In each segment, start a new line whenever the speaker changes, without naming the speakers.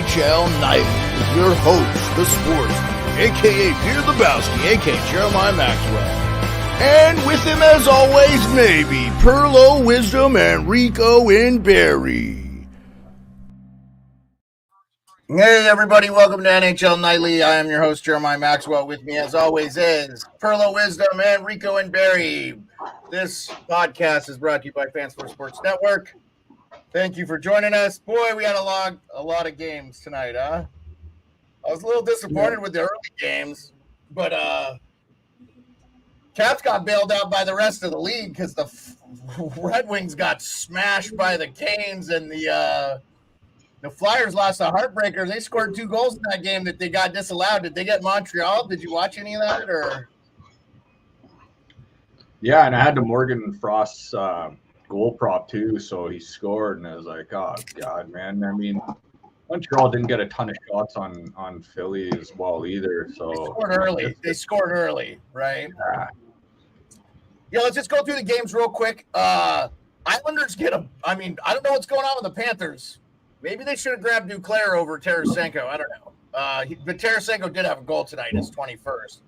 NHL Nightly with your host, the sportsman, a.k.a. Peter Lebowski, a.k.a. Jeremiah Maxwell. And with him, as always, maybe Pearlo, Wisdom, and Rico and Barry. Hey, everybody. Welcome to NHL Nightly. I am your host, Jeremiah Maxwell. With me, as always, is Pearlo, Wisdom, and Rico and Barry. This podcast is brought to you by Fans for Sports Network. Thank you for joining us. Boy, we had a lot of games tonight, huh? I was a little disappointed with the early games, but Caps got bailed out by the rest of the league because the Red Wings got smashed by the Canes, and the Flyers lost a heartbreaker. They scored 2 goals in that game that they got disallowed. Did they get Montreal? Did you watch any of that? Or?
Yeah, and I had the Morgan Frost's goal prop too, so he scored, and I was like, oh, God, man. I mean, Montreal didn't get a ton of shots on Philly as well either. So
They scored early, right? Yeah, let's just go through the games real quick. Islanders I don't know what's going on with the Panthers. Maybe they should have grabbed Duclair over Tarasenko. I don't know. But Tarasenko did have a goal tonight, his 21st.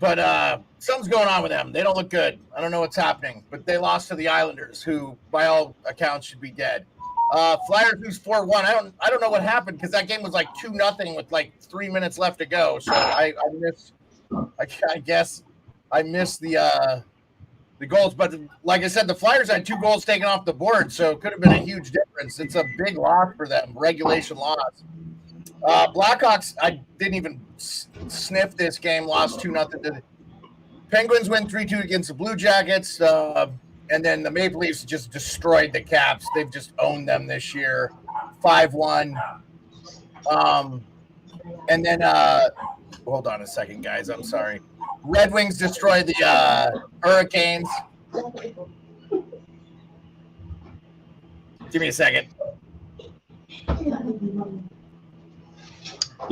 But something's going on with them. They don't look good. I don't know what's happening. But they lost to the Islanders, who, by all accounts, should be dead. Flyers lose 4-1. I don't know what happened because that game was like 2-0 with like 3 minutes left to go. So I guess I missed the goals, but like I said, the Flyers had 2 goals taken off the board, so it could have been a huge difference. It's a big loss for them, regulation loss. Blackhawks, I didn't even sniff this game, lost 2-0. Penguins win 3-2 against the Blue Jackets, and then the Maple Leafs just destroyed the Caps. They've just owned them this year, 5-1. And then, hold on a second, guys, I'm sorry. Red Wings destroyed the Hurricanes. Give me a second.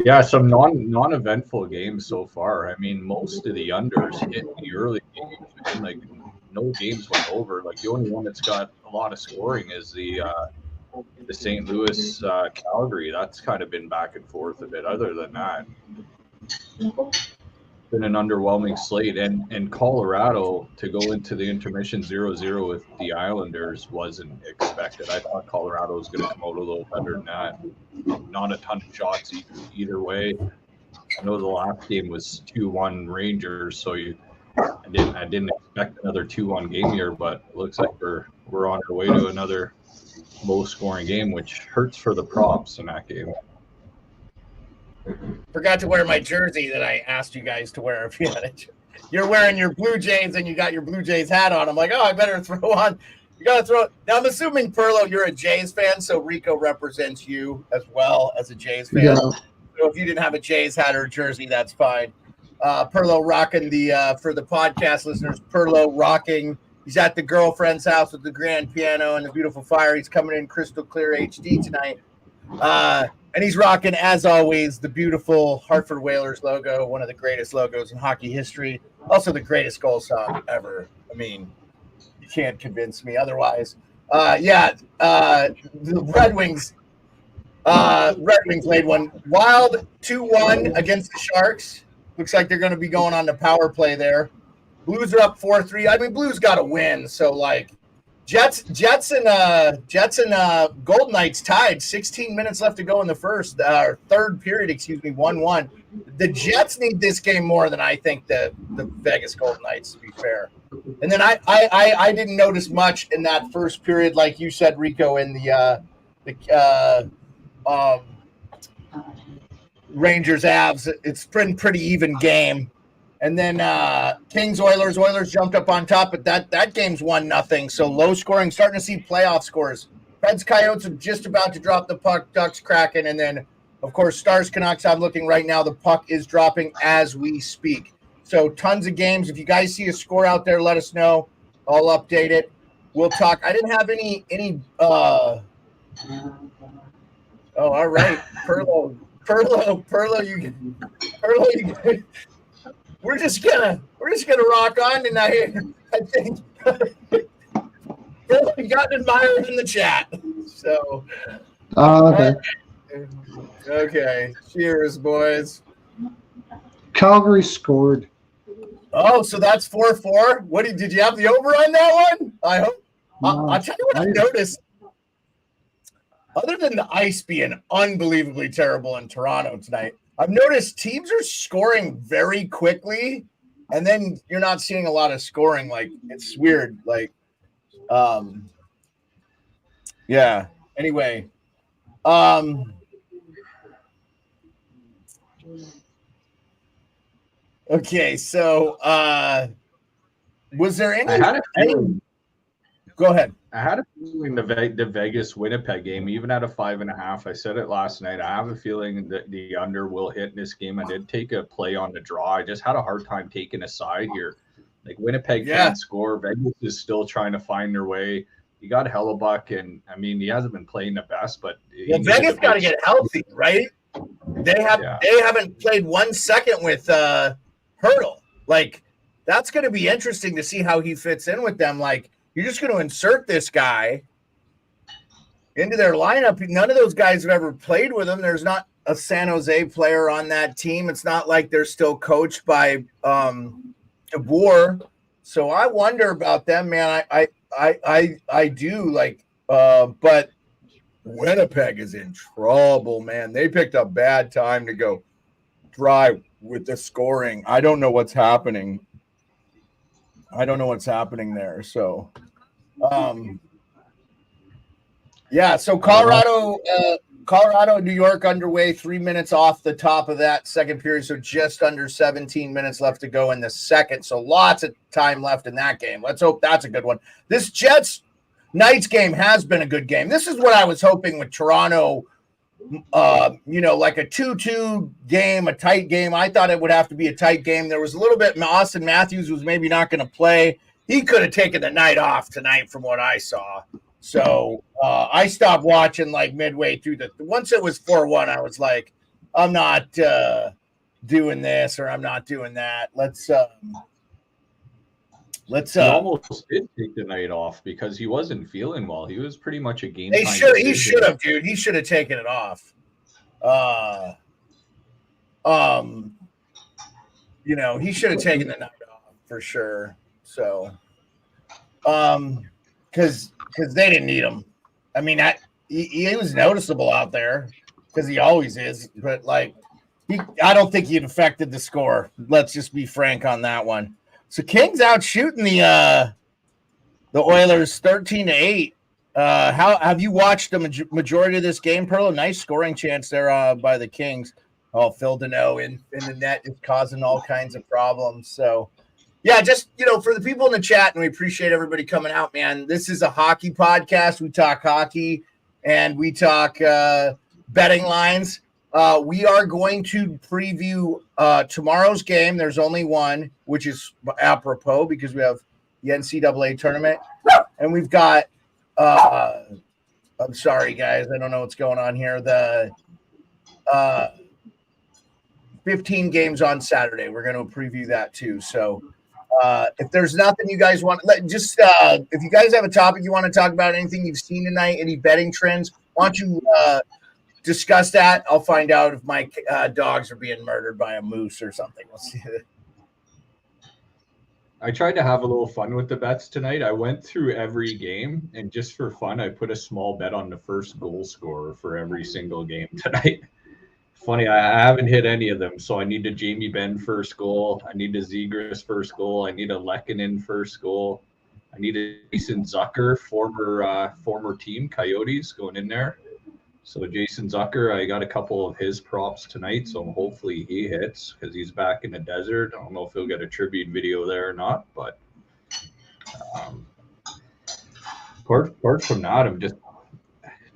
Yeah, some non-eventful games so far. I mean, most of the unders hit the early games. And, like, no games went over. Like, the only one that's got a lot of scoring is the St. Louis Calgary. That's kind of been back and forth a bit. Other than that, been an underwhelming slate, and Colorado to go into the intermission 0-0 with the Islanders wasn't expected. I thought Colorado was going to come out a little better than that. Not a ton of shots either way. I know the last game was 2-1 Rangers, so I didn't expect another 2-1 game here, but it looks like we're on our way to another low-scoring game, which hurts for the props in that game.
Forgot to wear my jersey that I asked you guys to wear if you had it. You're wearing your Blue Jays and you got your Blue Jays hat on. I'm like, oh, I better throw on. You got to throw it. Now, I'm assuming, Pearlo, you're a Jays fan, so Rico represents you as well as a Jays fan. Yeah. So if you didn't have a Jays hat or jersey, that's fine. Pearlo rocking for the podcast listeners, Pearlo rocking. He's at the girlfriend's house with the grand piano and the beautiful fire. He's coming in crystal clear HD tonight. And he's rocking, as always, the beautiful Hartford Whalers logo, one of the greatest logos in hockey history. Also the greatest goal song ever. I mean, you can't convince me otherwise. The Red Wings laid one wild 2-1 against the Sharks. Looks like they're going to be going on the power play there. Blues are up 4-3. I mean, Blues got to win. So, like, Jets and Golden Knights tied. 16 minutes left to go in the third period, 1-1. The Jets need this game more than I think the Vegas Golden Knights, to be fair. And then I didn't notice much in that first period, like you said, Rico, in the Rangers Avs. It's been pretty even game. And then Kings Oilers jumped up on top, but that game's 1-0. So low scoring, starting to see playoff scores. Preds Coyotes are just about to drop the puck. Ducks Kraken, and then of course Stars Canucks. I'm looking right now. The puck is dropping as we speak. So tons of games. If you guys see a score out there, let us know. I'll update it. We'll talk. I didn't have any. Oh, all right, Pearlo, you. We're just gonna rock on tonight. I think we got admired in the chat. So
Okay.
Okay. Cheers, boys.
Calgary scored.
Oh, so that's 4-4. What did you have the over on that one? I hope.
No,
I'll tell you what I noticed. Other than the ice being unbelievably terrible in Toronto tonight, I've noticed teams are scoring very quickly, and then you're not seeing a lot of scoring. Like, it's weird. Like, yeah. Anyway, okay. So, was there any?
I had a feeling.
Go ahead.
I had a feeling the Vegas Winnipeg game, even at a 5.5. I said it last night. I have a feeling that the under will hit in this game. I did take a play on the draw. I just had a hard time taking a side here. Like Winnipeg can't score. Vegas is still trying to find their way. You got Hellebuck, and I mean he hasn't been playing the best, but
Vegas got to get healthy, right? They haven't played 1 second with Hurdle. Like that's going to be interesting to see how he fits in with them. Like. You're just going to insert this guy into their lineup. None of those guys have ever played with him. There's not a San Jose player on that team. It's not like they're still coached by DeBoer. So I wonder about them, man. I do like, but Winnipeg is in trouble, man. They picked a bad time to go dry with the scoring. I don't know what's happening. there. So, so Colorado, New York underway, 3 minutes off the top of that second period. So just under 17 minutes left to go in the second. So lots of time left in that game. Let's hope that's a good one. This Jets Knights game has been a good game. This is what I was hoping with Toronto. Like a 2-2 game, a tight game. I thought it would have to be a tight game. There was a little bit. Austin Matthews was maybe not going to play. He could have taken the night off tonight from what I saw. So I stopped watching like midway through once it was 4-1, I was like, I'm not doing this or I'm not doing that.
He almost did take the night off because he wasn't feeling well. He was pretty much a game. He
should have, dude. He should have taken it off. He should have taken the night off for sure. So, because they didn't need him. I mean, he was noticeable out there because he always is. But like, I don't think he'd affected the score. Let's just be frank on that one. So Kings out shooting the Oilers 13-8. How have you watched the majority of this game, Pearlo? Nice scoring chance there by the Kings. Oh, Phil Deneau in the net is causing all kinds of problems. So, yeah, just, for the people in the chat, and we appreciate everybody coming out, man. This is a hockey podcast. We talk hockey and we talk betting lines. We are going to preview tomorrow's game. There's only one, which is apropos because we have the NCAA tournament. And we've got I'm sorry, guys. I don't know what's going on here. The 15 games on Saturday. We're going to preview that too. So if there's nothing you guys want, if you guys have a topic you want to talk about, anything you've seen tonight, any betting trends, why don't you discuss that? I'll find out if my dogs are being murdered by a moose or something. We'll see.
I tried to have a little fun with the bets tonight. I went through every game, and just for fun, I put a small bet on the first goal scorer for every single game tonight. Funny, I haven't hit any of them, so I need a Jamie Benn first goal. I need a Zegras first goal. I need a Lehkonen first goal. I need a Jason Zucker, former team Coyotes, going in there. So Jason Zucker, I got a couple of his props tonight, so hopefully he hits because he's back in the desert. I don't know if he'll get a tribute video there or not, but apart from that, I'm just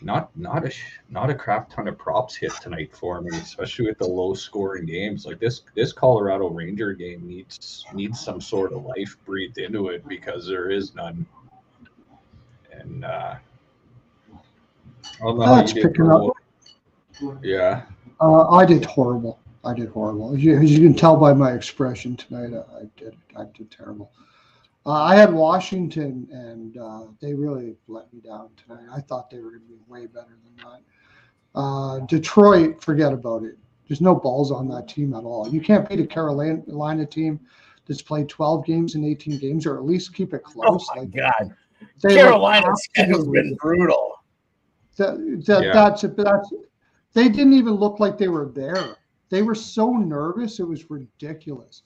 not a crap ton of props hit tonight for me, especially with the low scoring games. Like this Colorado Ranger game needs some sort of life breathed into it because there is none. And I don't know how you did.
Up.
Yeah.
I did horrible. As you can tell by my expression tonight, I did terrible. I had Washington, and they really let me down tonight. I thought they were going to be way better than that. Detroit, forget about it. There's no balls on that team at all. You can't beat a Carolina team that's played 12 games in 18 games, or at least keep it close.
Oh my God.
They
Carolina's schedule's been brutal.
That's they didn't even look like they were there. They were so nervous, it was ridiculous.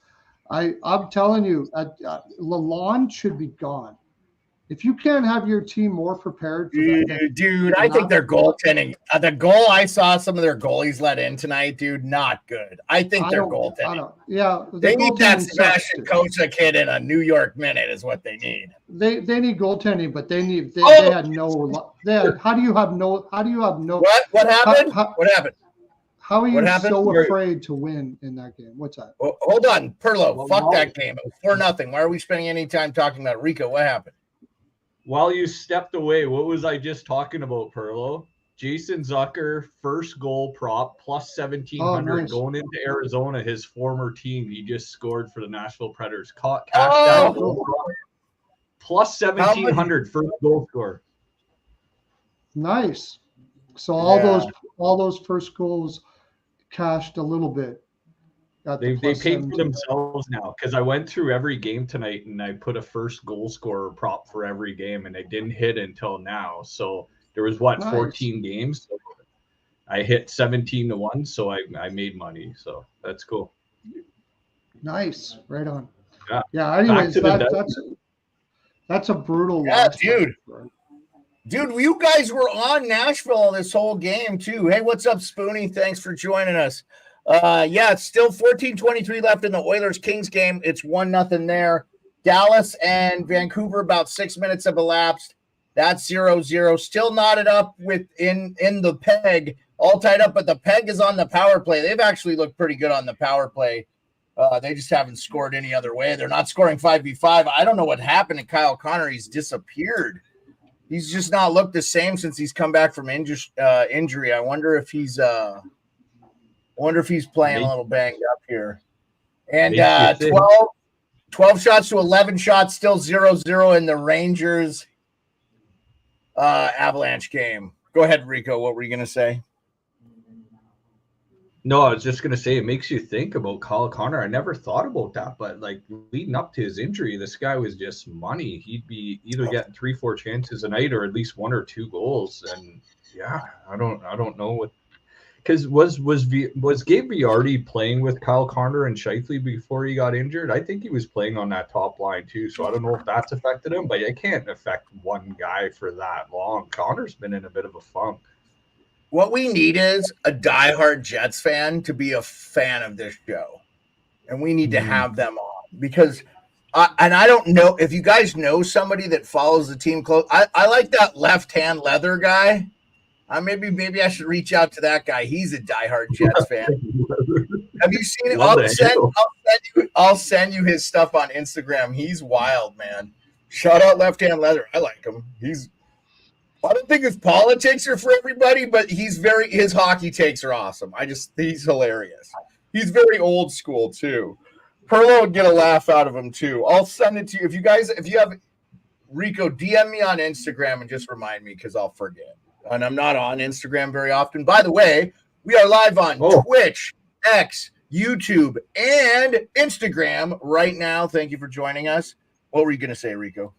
I'm telling you, Lalonde should be gone. If you can't have your team more prepared for that,
dude, I think their goaltending, the goal I saw some of their goalies let in tonight, dude, not good. I think their goaltending. They need that Sebastian Kosa kid in a New York minute is what they need.
They need goaltending, but they had no. How do you have no?
What happened? What happened?
How are you so afraid to win in that game? What's that?
Well, hold on, Pearlo. Fuck that game. It was 4-0. Why are we spending any time talking about Rico? What happened?
While you stepped away, what was I just talking about, Pearlo? Jason Zucker, first goal prop, plus 1,700
nice.
Going into Arizona, his former team. He just scored for the Nashville Predators. Plus 1,700 first goal score.
Nice. So all those first goals cashed a little bit.
They paid for themselves now, because I went through every game tonight and I put a first goal scorer prop for every game, and they didn't hit until now. So there was 14 games. So I hit 17-1, so I made money. So that's cool.
Nice, right on.
Yeah.
Anyways, that's a brutal.
Yeah, dude. Dude, you guys were on Nashville this whole game too. Hey, what's up, Spoonie? Thanks for joining us. It's still 14:23 left in the Oilers-Kings game. It's 1-0 there. Dallas and Vancouver, about 6 minutes have elapsed. That's 0-0. Still knotted up in the peg, all tied up, but the peg is on the power play. They've actually looked pretty good on the power play. They just haven't scored any other way. They're not scoring 5v5. I don't know what happened to Kyle Connor. He's disappeared. He's just not looked the same since he's come back from injury. I wonder if he's playing a little banged up here. And 12 shots to 11 shots, still 0-0 in the Rangers Avalanche game. Go ahead, Rico. What were you going to say?
No, I was just going to say, it makes you think about Kyle Connor. I never thought about that, but like leading up to his injury, this guy was just money. He'd be either getting 3-4 chances a night or at least 1 or 2 goals. And yeah, I don't know what, because was Gabe Viardi playing with Kyle Connor and Scheifele before he got injured? I think he was playing on that top line too. So I don't know if that's affected him, but it can't affect one guy for that long. Connor's been in a bit of a funk.
What we need is a diehard Jets fan to be a fan of this show. And we need to have them on because I don't know if you guys know somebody that follows the team close. I like that left-hand leather guy. Maybe I should reach out to that guy. He's a diehard Jets fan. Have you seen it? I'll send you his stuff on Instagram. He's wild, man. Shout out left-hand leather. I like him. I don't think his politics are for everybody, but his hockey takes are awesome. He's hilarious. He's very old school too. Pearlo would get a laugh out of him too. I'll send it to you. If you have Rico, DM me on Instagram and just remind me because I'll forget. And I'm not on Instagram very often. By the way, we are live on Twitch, X, YouTube, and Instagram right now. Thank you for joining us. What were you going to say, Rico?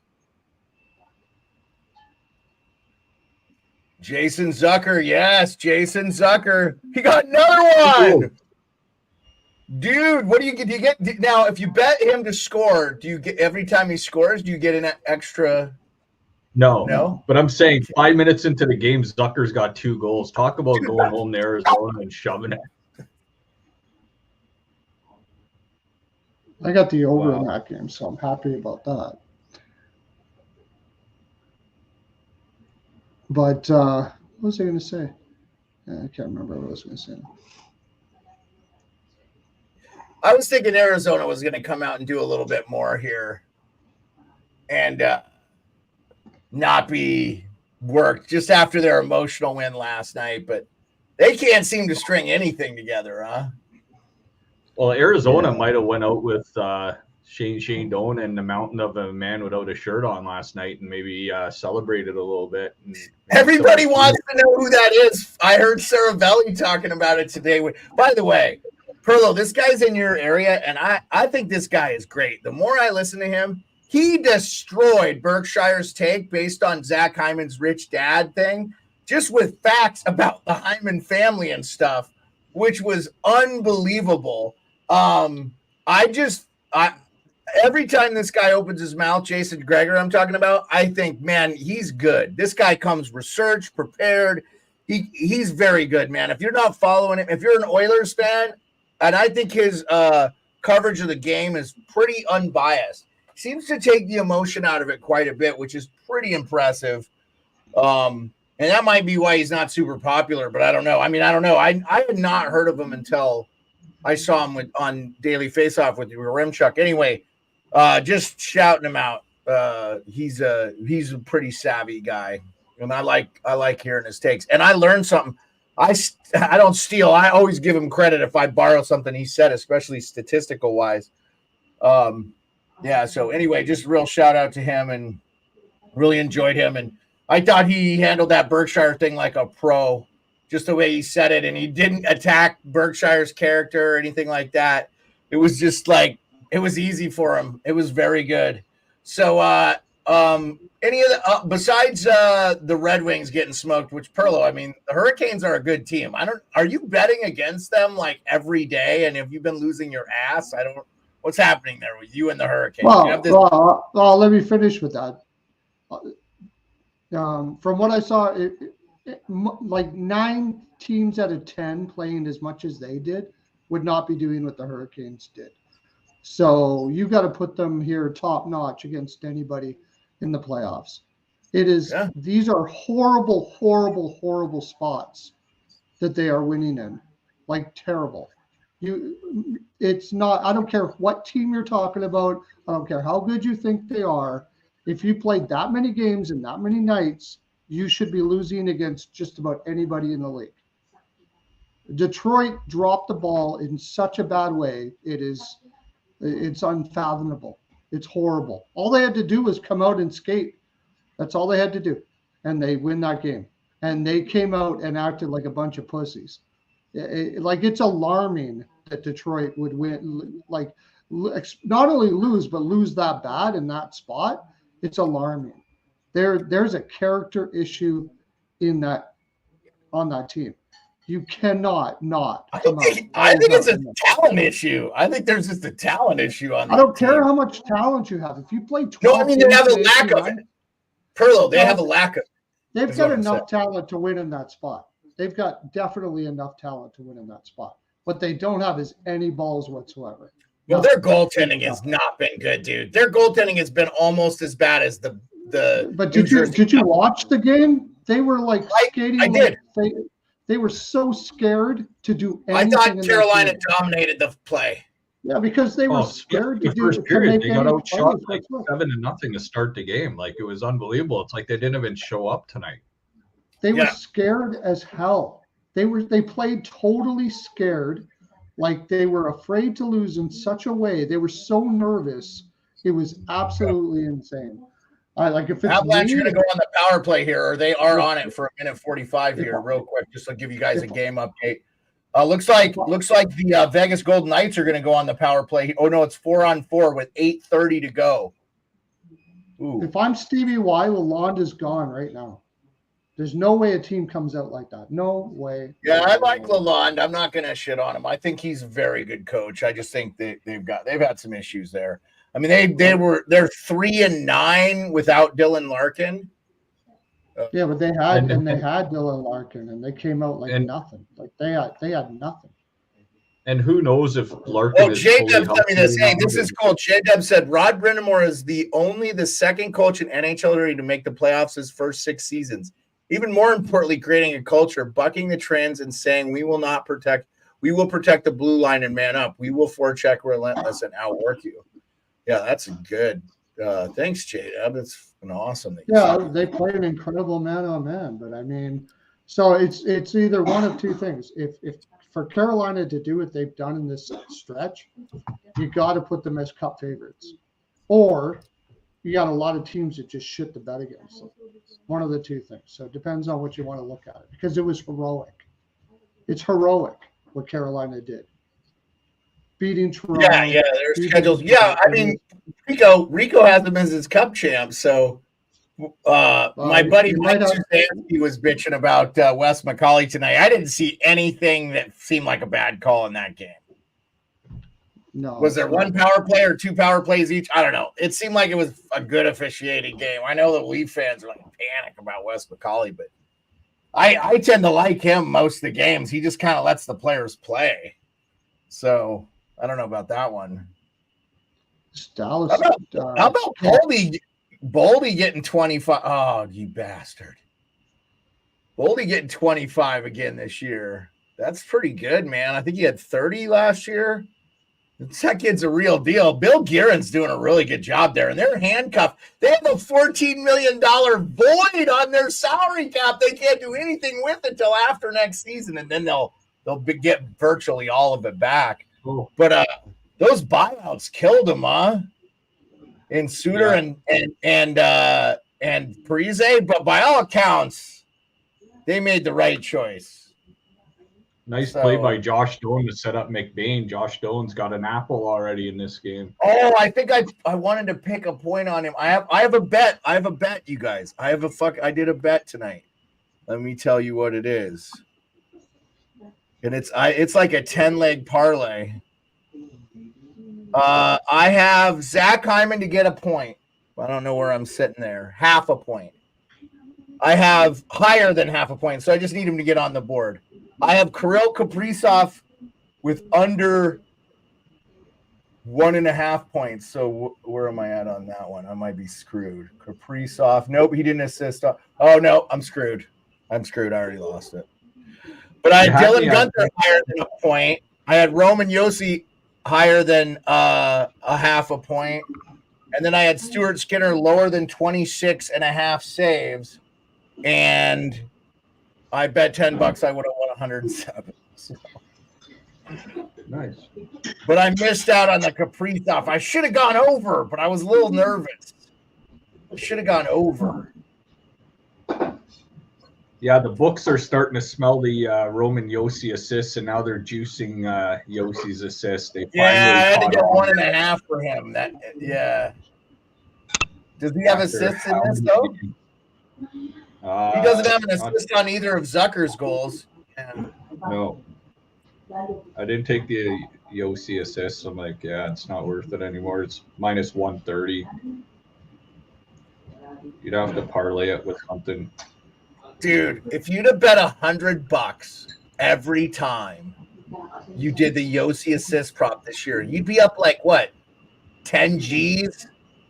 Jason Zucker. Yes, Jason Zucker. He got another one. Dude, what do you get? Do you get now? If you bet him to score, do you get every time he scores? Do you get an extra?
No. But I'm saying 5 minutes into the game, Zucker's got 2 goals. Talk about going home to Arizona and shoving it.
I got the over in that game, so I'm happy about that. But what was I going to say? I can't remember what I was going to say.
I was thinking Arizona was going to come out and do a little bit more here and not be worked just after their emotional win last night. But they can't seem to string anything together, huh?
Well, Arizona might have went out with Shane Doan and the mountain of a man without a shirt on last night, and maybe celebrated a little bit. And
everybody wants to know who that is. I heard Saravelli talking about it today. By the way, Pearlo, this guy's in your area, and I think this guy is great. The more I listen to him, he destroyed Berkshire's take based on Zach Hyman's rich dad thing, just with facts about the Hyman family and stuff, which was unbelievable. Every time this guy opens his mouth, Jason Greger, I'm talking about, I think, man, he's good. This guy comes researched, prepared. He's very good, man. If you're not following him, if you're an Oilers fan, and I think his coverage of the game is pretty unbiased. Seems to take the emotion out of it quite a bit, which is pretty impressive. And that might be why he's not super popular, but I don't know. I mean, I don't know. I had not heard of him until I saw him on Daily Faceoff with Rimchuck. Anyway, just shouting him out. He's a pretty savvy guy, and I like hearing his takes. And I learned something. I don't steal. I always give him credit if I borrow something he said, especially statistical wise. Yeah. So anyway, just real shout out to him, and really enjoyed him. And I thought he handled that Berkshire thing like a pro, just the way he said it. And he didn't attack Berkshire's character or anything like that. It was just like, it was easy for him. It was very good. So, any of the besides the Red Wings getting smoked, which Pearlo, I mean, the Hurricanes are a good team. Are you betting against them like every day? And have you been losing your ass? What's happening there with you and the Hurricanes?
Well, let me finish with that. From what I saw, like 9 teams out of 10 playing as much as they did would not be doing what the Hurricanes did. So you got to put them here top notch against anybody in the playoffs. These are horrible, horrible, horrible spots that they are winning in, like terrible. It's not, I don't care what team you're talking about. I don't care how good you think they are. If you played that many games and that many nights, you should be losing against just about anybody in the league. Detroit dropped the ball in such a bad way. It's unfathomable. It's horrible. All they had to do was come out and skate. That's all they had to do. And they win that game. And they came out and acted like a bunch of pussies. It's alarming that Detroit would win, like not only lose, but lose that bad in that spot. It's alarming. There's a character issue on that team. You cannot not.
I think it's a talent issue. I think there's just a talent issue on that.
I don't care how much talent you have. If you play 12,
no, I mean, they have a lack of it. Pearlo, they have a lack of it.
They've got enough talent to win in that spot. They've got definitely enough talent to win in that spot. What they don't have is any balls whatsoever.
Well, their goaltending has not been good, dude. Their goaltending has been almost as bad as the.
But did you watch the game? They were like skating.
I did.
They were so scared to do anything.
I thought Carolina dominated the play.
Yeah, because they were scared to do
first period. They got outshot like
7-0
to start the game. Like, it was unbelievable. It's like they didn't even show up tonight.
They were scared as hell. They played totally scared, like they were afraid to lose in such a way. They were so nervous. It was absolutely insane. If it's
Avalanche are going to go on the power play here, or they are on it for a minute 45 here, real quick, just to give you guys a game update. Looks like the Vegas Golden Knights are going to go on the power play. Oh no, it's 4-on-4 with 8:30 to go. Ooh.
If I'm Stevie Y, Lalonde is gone right now. There's no way a team comes out like that. No way.
Yeah, I like Lalonde. I'm not going to shit on him. I think he's a very good coach. I just think they've had some issues there. I mean, they're 3-9 without Dylan Larkin.
Yeah, but they had Dylan Larkin, and they came out like nothing. Like they had nothing.
And who knows if Larkin is
J-Dub sent me this. Hey, this is cool. J-Dub said Rod Brindamore is the second coach in NHL history to make the playoffs his first 6 seasons. Even more importantly, creating a culture, bucking the trends and saying we will protect the blue line and man up. We will forecheck relentless and outwork you. Yeah, that's good. Thanks, J-Dub. That's awesome.
They play an incredible man-on-man, but I mean, so it's either one of two things. If for Carolina to do what they've done in this stretch, you got to put them as Cup favorites, or you got a lot of teams that just shit the bed against them. One of the two things. So it depends on what you want to look at it, because it was heroic. It's heroic what Carolina did. Beating Toronto.
Yeah, their schedules. Yeah, I mean, Rico has them as his Cup champ. So my buddy Mike Suzansky was bitching about Wes McCauley tonight. I didn't see anything that seemed like a bad call in that game.
No.
Was there one power play or two power plays each? I don't know. It seemed like it was a good officiating game. I know the Leaf fans are like panic about Wes McCauley, but I tend to like him most of the games. He just kind of lets the players play. So I don't know about that one.
Dallas.
How about Boldy getting 25? Oh, you bastard. Boldy getting 25 again this year. That's pretty good, man. I think he had 30 last year. That kid's a real deal. Bill Guerin's doing a really good job there, and they're handcuffed. They have a $14 million void on their salary cap. They can't do anything with it till after next season, and then they'll get virtually all of it back.
Oh.
But those buyouts killed them, huh? In Suter and Parise, but by all accounts, they made the right choice.
Nice play by Josh Doan to set up McBain. Josh Doan's got an apple already in this game.
Oh, I think I wanted to pick a point on him. I have a bet. You guys. I did a bet tonight. Let me tell you what it is. And it's like a 10-leg parlay. I have Zach Hyman to get a point. I don't know where I'm sitting there. Half a point. I have higher than half a point, so I just need him to get on the board. I have Kirill Kaprizov with under 1.5 points. So where am I at on that one? I might be screwed. Kaprizov. Nope, he didn't assist. Oh, no, I'm screwed. I already lost it. But I had Dylan Gunther higher than a point. I had Roman Josi higher than a half a point. And then I had Stuart Skinner lower than 26.5 saves. And I bet $10 I would have won 107. So.
Nice.
But I missed out on the Kaprizov. I should have gone over, but I was a little nervous. I should have gone over.
Yeah, the books are starting to smell the Roman Josi assists, and now they're juicing Yosi's assists. They
I had to get 1.5 for him. Does he have assists in this, though? He doesn't have an assist on either of Zucker's goals. Yeah.
No. I didn't take the Josi assist. I'm like, it's not worth it anymore. It's minus 130. You'd have to parlay it with something.
Dude, if you'd have bet $100 every time you did the Josi assist prop this year, you'd be up like what? 10 G's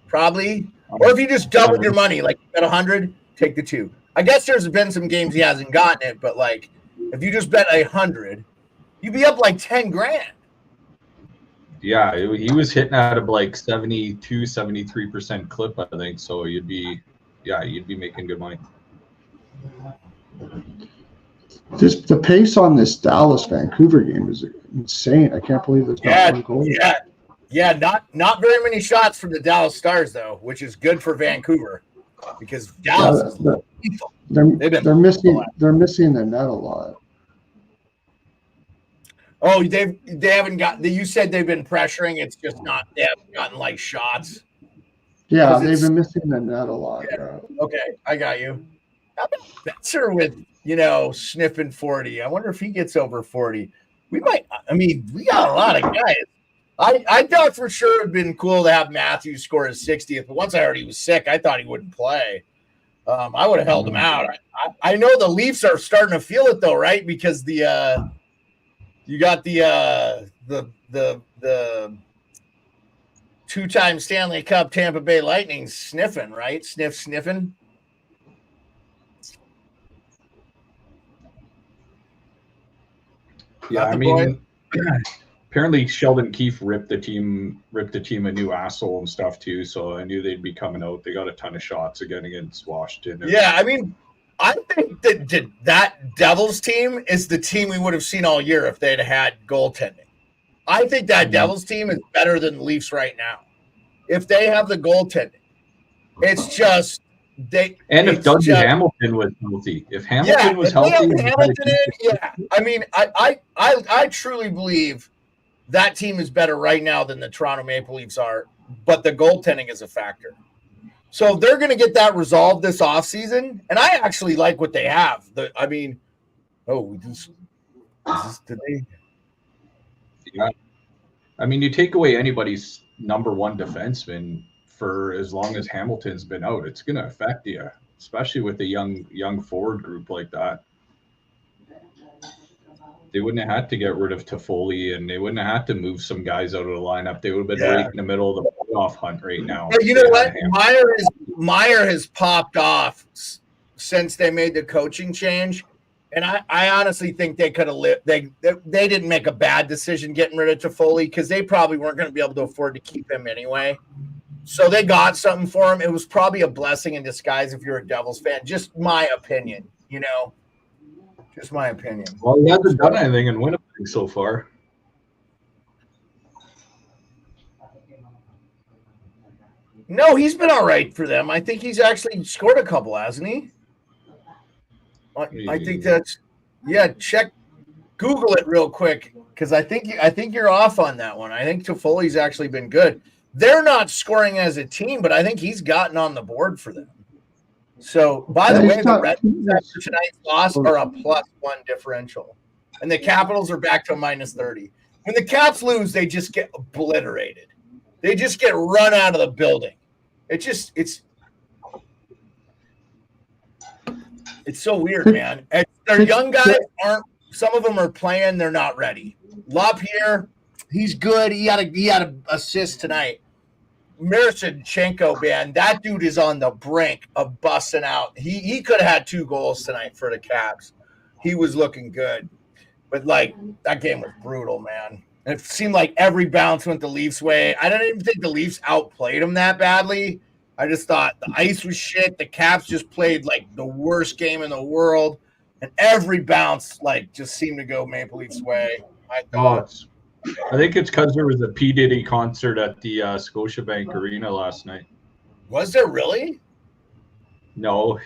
probably? Or if you just doubled your money, like you bet 100, take the 2. I guess there's been some games he hasn't gotten it, but like if you just bet 100, you'd be up like 10 grand.
Yeah, he was hitting out of like 72, 73% clip, I think. So you'd be making good money.
The pace on this Dallas Vancouver game is insane. I can't believe there's not one goal.
Yeah, not very many shots from the Dallas Stars though, which is good for Vancouver because Dallas
they're missing the net a lot.
Oh, they haven't got. You said they've been pressuring. It's just not. They haven't gotten like shots.
Yeah, they've been missing the net a lot. Yeah.
Okay, I got you. How about Betzer with sniffing 40? I wonder if he gets over 40. We might. I mean, we got a lot of guys. I thought for sure it'd been cool to have Matthews score his 60th, but once I heard he was sick, I thought he wouldn't play. I would have held him out. I know the Leafs are starting to feel it though, right? Because you got the 2-time Stanley Cup Tampa Bay Lightning sniffing, right? Sniffing.
Yeah, I mean, apparently Sheldon Keefe ripped the team a new asshole and stuff too. So I knew they'd be coming out. They got a ton of shots again against Washington.
Yeah, I mean, I think that Devils team is the team we would have seen all year if they'd had goaltending. I think that Devils team is better than the Leafs right now. If they have the goaltending, it's just they.
And if
It's
Dougie
just,
Hamilton was healthy, if Hamilton was
if they
healthy,
have Hamilton in, yeah. I mean, I truly believe that team is better right now than the Toronto Maple Leafs are, but the goaltending is a factor. So they're going to get that resolved this offseason, and I actually like what they have. Is this today?
Yeah. I mean, you take away anybody's number one defenseman for as long as Hamilton's been out, it's going to affect you, especially with a young forward group like that. They wouldn't have had to get rid of Toffoli, and they wouldn't have had to move some guys out of the lineup. They would have been right in the middle of the playoff hunt right now.
But you know what? Meyer has popped off since they made the coaching change. And I honestly think they could have lived. They didn't make a bad decision getting rid of Toffoli because they probably weren't going to be able to afford to keep him anyway. So they got something for him. It was probably a blessing in disguise if you're a Devils fan. Just my opinion, Just my opinion.
Well, he hasn't done anything in Winnipeg so far.
No, he's been all right for them. I think he's actually scored a couple, hasn't he? I think that's check, Google it real quick because I think you're off on that one. I think Toffoli's actually been good. They're not scoring as a team, but I think he's gotten on the board for them. So, by the way, the Red Sox after tonight's loss are a +1 differential, and the Capitals are back to a -30. When the Caps lose, they just get obliterated. They just get run out of the building. It's so weird, man. And their young guys some of them are playing, they're not ready. LaPierre, he's good. He had an assist tonight. Miroshnichenko, man, that dude is on the brink of busting out. He could have had 2 goals tonight for the Caps. He was looking good. But, that game was brutal, man. And it seemed like every bounce went the Leafs' way. I don't even think the Leafs outplayed them that badly. I just thought the ice was shit. The Caps just played, the worst game in the world. And every bounce, just seemed to go Maple Leafs' way. I
think it's because there was a P. Diddy concert at the Scotiabank Arena last night.
Was there really?
No,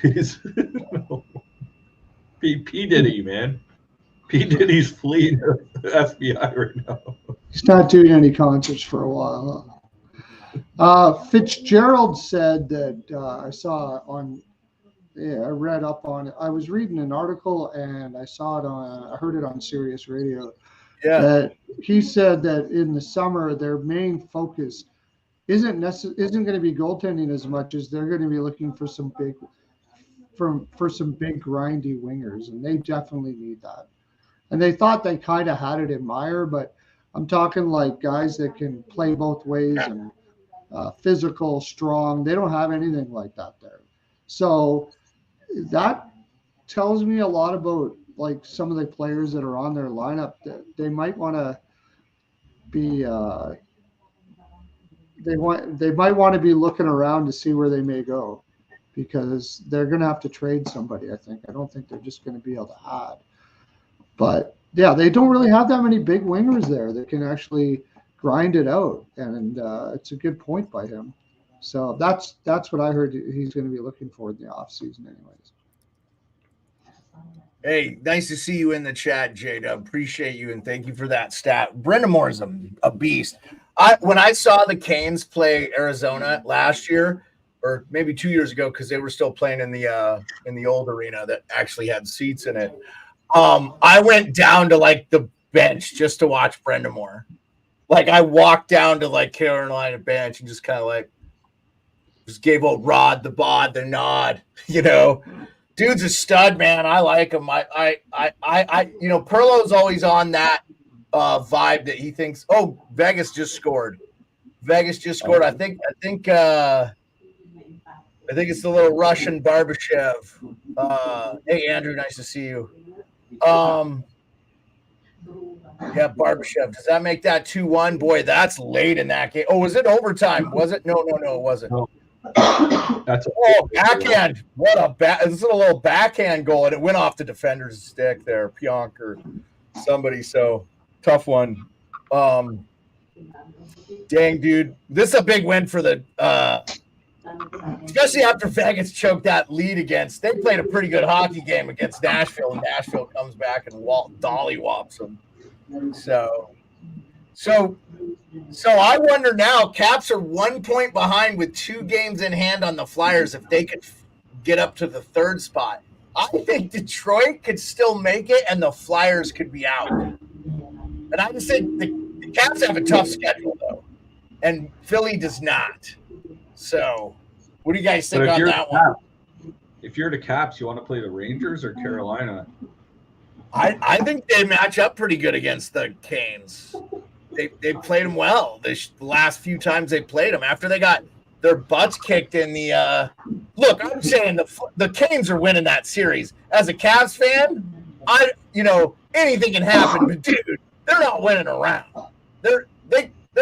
P. Diddy, man. P. Diddy's fleeing the FBI right now.
He's not doing any concerts for a while. Fitzgerald said that I saw on. Yeah, I read up on it. I was reading an article and I heard it on Sirius Radio.
Yeah.
That he said that in the summer their main focus isn't going to be goaltending as much as they're going to be looking for some big grindy wingers, and they definitely need that. And they thought they kind of had it in Meyer, but I'm talking guys that can play both ways and physical, strong. They don't have anything like that there. So that tells me a lot about some of the players that are on their lineup that they might want to be they might want to be looking around to see where they may go, because they're going to have to trade somebody. I don't think they're just going to be able to add. But yeah, they don't really have that many big wingers there that can actually grind it out, and it's a good point by him. So that's what I heard he's going to be looking for in the offseason anyways.
Hey, nice to see you in the chat, Jada. Appreciate you, and thank you for that stat. Brenda Moore's a beast. When I saw the Canes play Arizona last year, or maybe 2 years ago, because they were still playing in the old arena that actually had seats in it, I went down to the bench just to watch Brenda Moore. I walked down to Carolina bench and just kind of just gave old Rod the bod, the nod, Dude's a stud, man. I like him. Pearlo's always on that vibe that he thinks, Vegas just scored. I think it's the little Russian Barbashev. Hey, Andrew, nice to see you. Yeah, Barbashev. Does that make that 2-1? Boy, that's late in that game. Oh, was it overtime? Was it? No, it wasn't.
That's
backhand. What a this is a little backhand goal, and it went off the defender's stick there, Pionk or somebody. So tough one. Dang, dude, this is a big win for the. Especially after Vegas choked that lead against. They played a pretty good hockey game against Nashville, and Nashville comes back and dollywops them. So I wonder now. Caps are 1 point behind with 2 games in hand on the Flyers. If they could get up to the 3rd spot, I think Detroit could still make it, and the Flyers could be out. And I just said the Caps have a tough schedule though, and Philly does not. So, what do you guys think on that one?
If you're the Caps, you want to play the Rangers or Carolina?
I think they match up pretty good against the Canes. They played them well the last few times they played them. After they got their butts kicked in the look, I'm saying the Canes are winning that series. As a Cavs fan, anything can happen, but dude, they're not winning a round. They're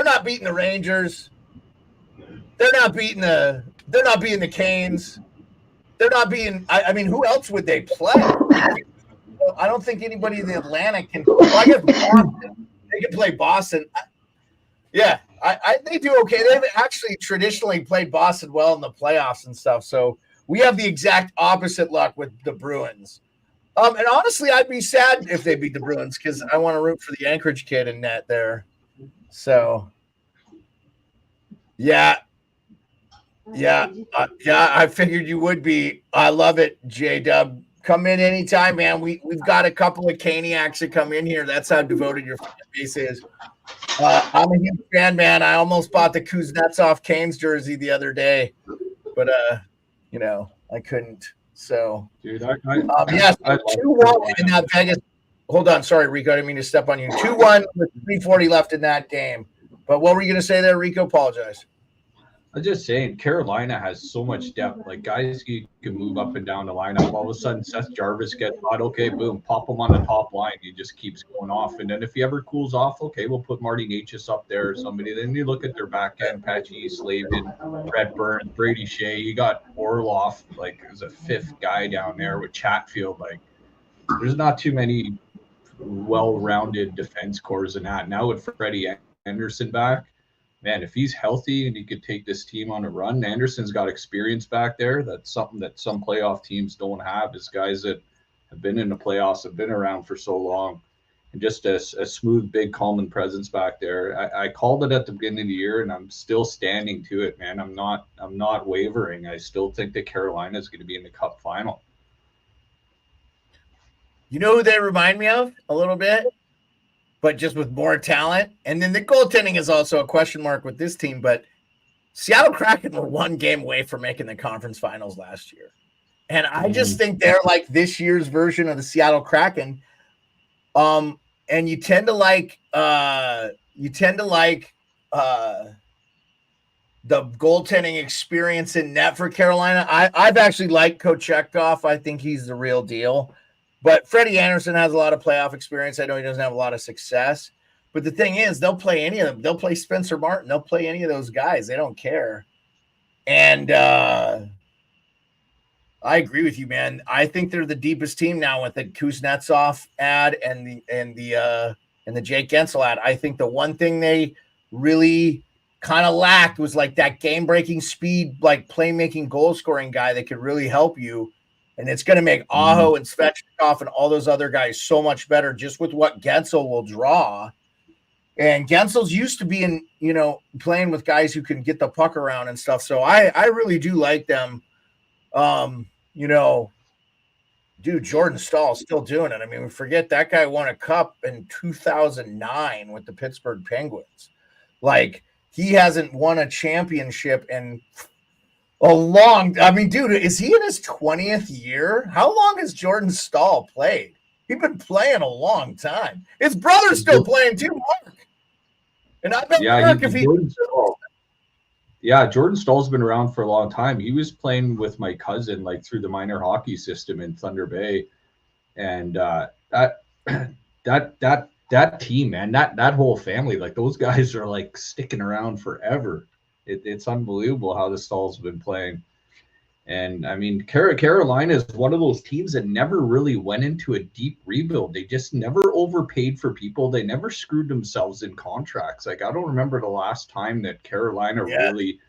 not beating the Rangers. They're not beating the Canes. They're not beating. I mean, who else would they play? I don't think anybody in the Atlantic can. Well, I guess Boston. They can play Boston. Yeah, they do okay. They've actually traditionally played Boston well in the playoffs and stuff. So we have the exact opposite luck with the Bruins. And honestly, I'd be sad if they beat the Bruins because I want to root for the Anchorage kid in net there. So, yeah. I figured you would be. I love it, J-Dub. Come in anytime, man. We've got a couple of Caniacs that come in here. That's how devoted your fan base is. I'm a huge fan, man. I almost bought the Kuznetsov Canes jersey the other day, but I couldn't. So,
dude,
2-1 in that Vegas. Hold on, sorry, Rico. I didn't mean to step on you. 2-1 with 3:40 left in that game. But what were you going to say there, Rico? Apologize.
I'm just saying, Carolina has so much depth. Like, guys you can move up and down the lineup. All of a sudden, Seth Jarvis gets hot. Okay, boom, pop him on the top line. He just keeps going off. And then if he ever cools off, okay, we'll put Marty Natchez up there or somebody. Then you look at their back end, Patchy, Slavin, Brett Burns, Brady Shea. You got Orloff, like, as a 5th guy down there with Chatfield. Like, there's not too many well-rounded defense cores in that. Now with Freddie Anderson back, man, if he's healthy and he could take this team on a run, Anderson's got experience back there. That's something that some playoff teams don't have, is guys that have been in the playoffs, have been around for so long, and just a smooth, big, calming presence back there. I called it at the beginning of the year, and I'm still standing to it, man. I'm not wavering. I still think that Carolina is going to be in the Cup final.
You know who they remind me of a little bit? But just with more talent. And then the goaltending is also a question mark with this team. But Seattle Kraken were 1 game away from making the conference finals last year. And I just think they're like this year's version of the Seattle Kraken. And you tend to like the goaltending experience in net for Carolina. I've actually liked Kochetkov. I think he's the real deal. But Freddie Anderson has a lot of playoff experience. I know he doesn't have a lot of success. But the thing is, they'll play any of them. They'll play Spencer Martin. They'll play any of those guys. They don't care. And I agree with you, man. I think they're the deepest team now with the Kuznetsov ad and the Jake Gensel ad. I think the one thing they really kind of lacked was like that game-breaking speed, like playmaking, goal-scoring guy that could really help you. And it's going to make Aho and Svechnikov and all those other guys so much better just with what Gensel will draw. And Gensel's used to being, playing with guys who can get the puck around and stuff. So I really do like them. Dude, Jordan Stahl's still doing it. I mean, we forget that guy won a cup in 2009 with the Pittsburgh Penguins. Like, he hasn't won a championship in dude, is he in his 20th year? How long has Jordan Stahl played? He's been playing a long time. His brother's still playing too, Mark. And I bet Mark, if he...
Jordan Stahl's been around for a long time. He was playing with my cousin, like, through the minor hockey system in Thunder Bay. And that team, man, that whole family, like, those guys are, like, sticking around forever. It's unbelievable how the Stall's been playing. And I mean, Carolina is one of those teams that never really went into a deep rebuild. They just never overpaid for people. They never screwed themselves in contracts. Like, I don't remember the last time that Carolina really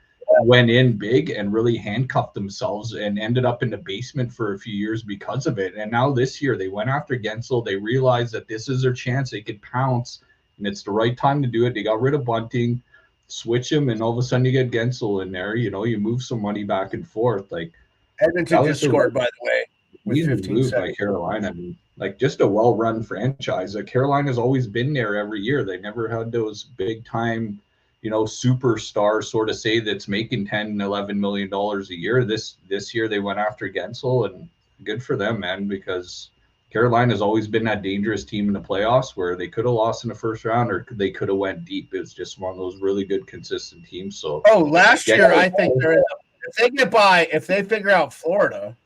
went in big and really handcuffed themselves and ended up in the basement for a few years because of it. And now this year they went after Gensel. They realized that this is their chance. They could pounce, and it's the right time to do it. They got rid of Bunting, switch him, and all of a sudden you get Gensel in there. You know, you move some money back and forth. Like,
Edmonton just scored, by the way, with 15
move
seconds.
by Carolina. I mean, like, just a well-run franchise. Like, Carolina's always been there every year. They never had those big-time, you know, superstars sort of say that's making $10-11 million a year. This year they went after Gensel, and good for them, man, because Carolina's always been that dangerous team in the playoffs where they could have lost in the first round or they could have went deep. It was just one of those really good, consistent teams. So,
last year I think if they figure out Florida,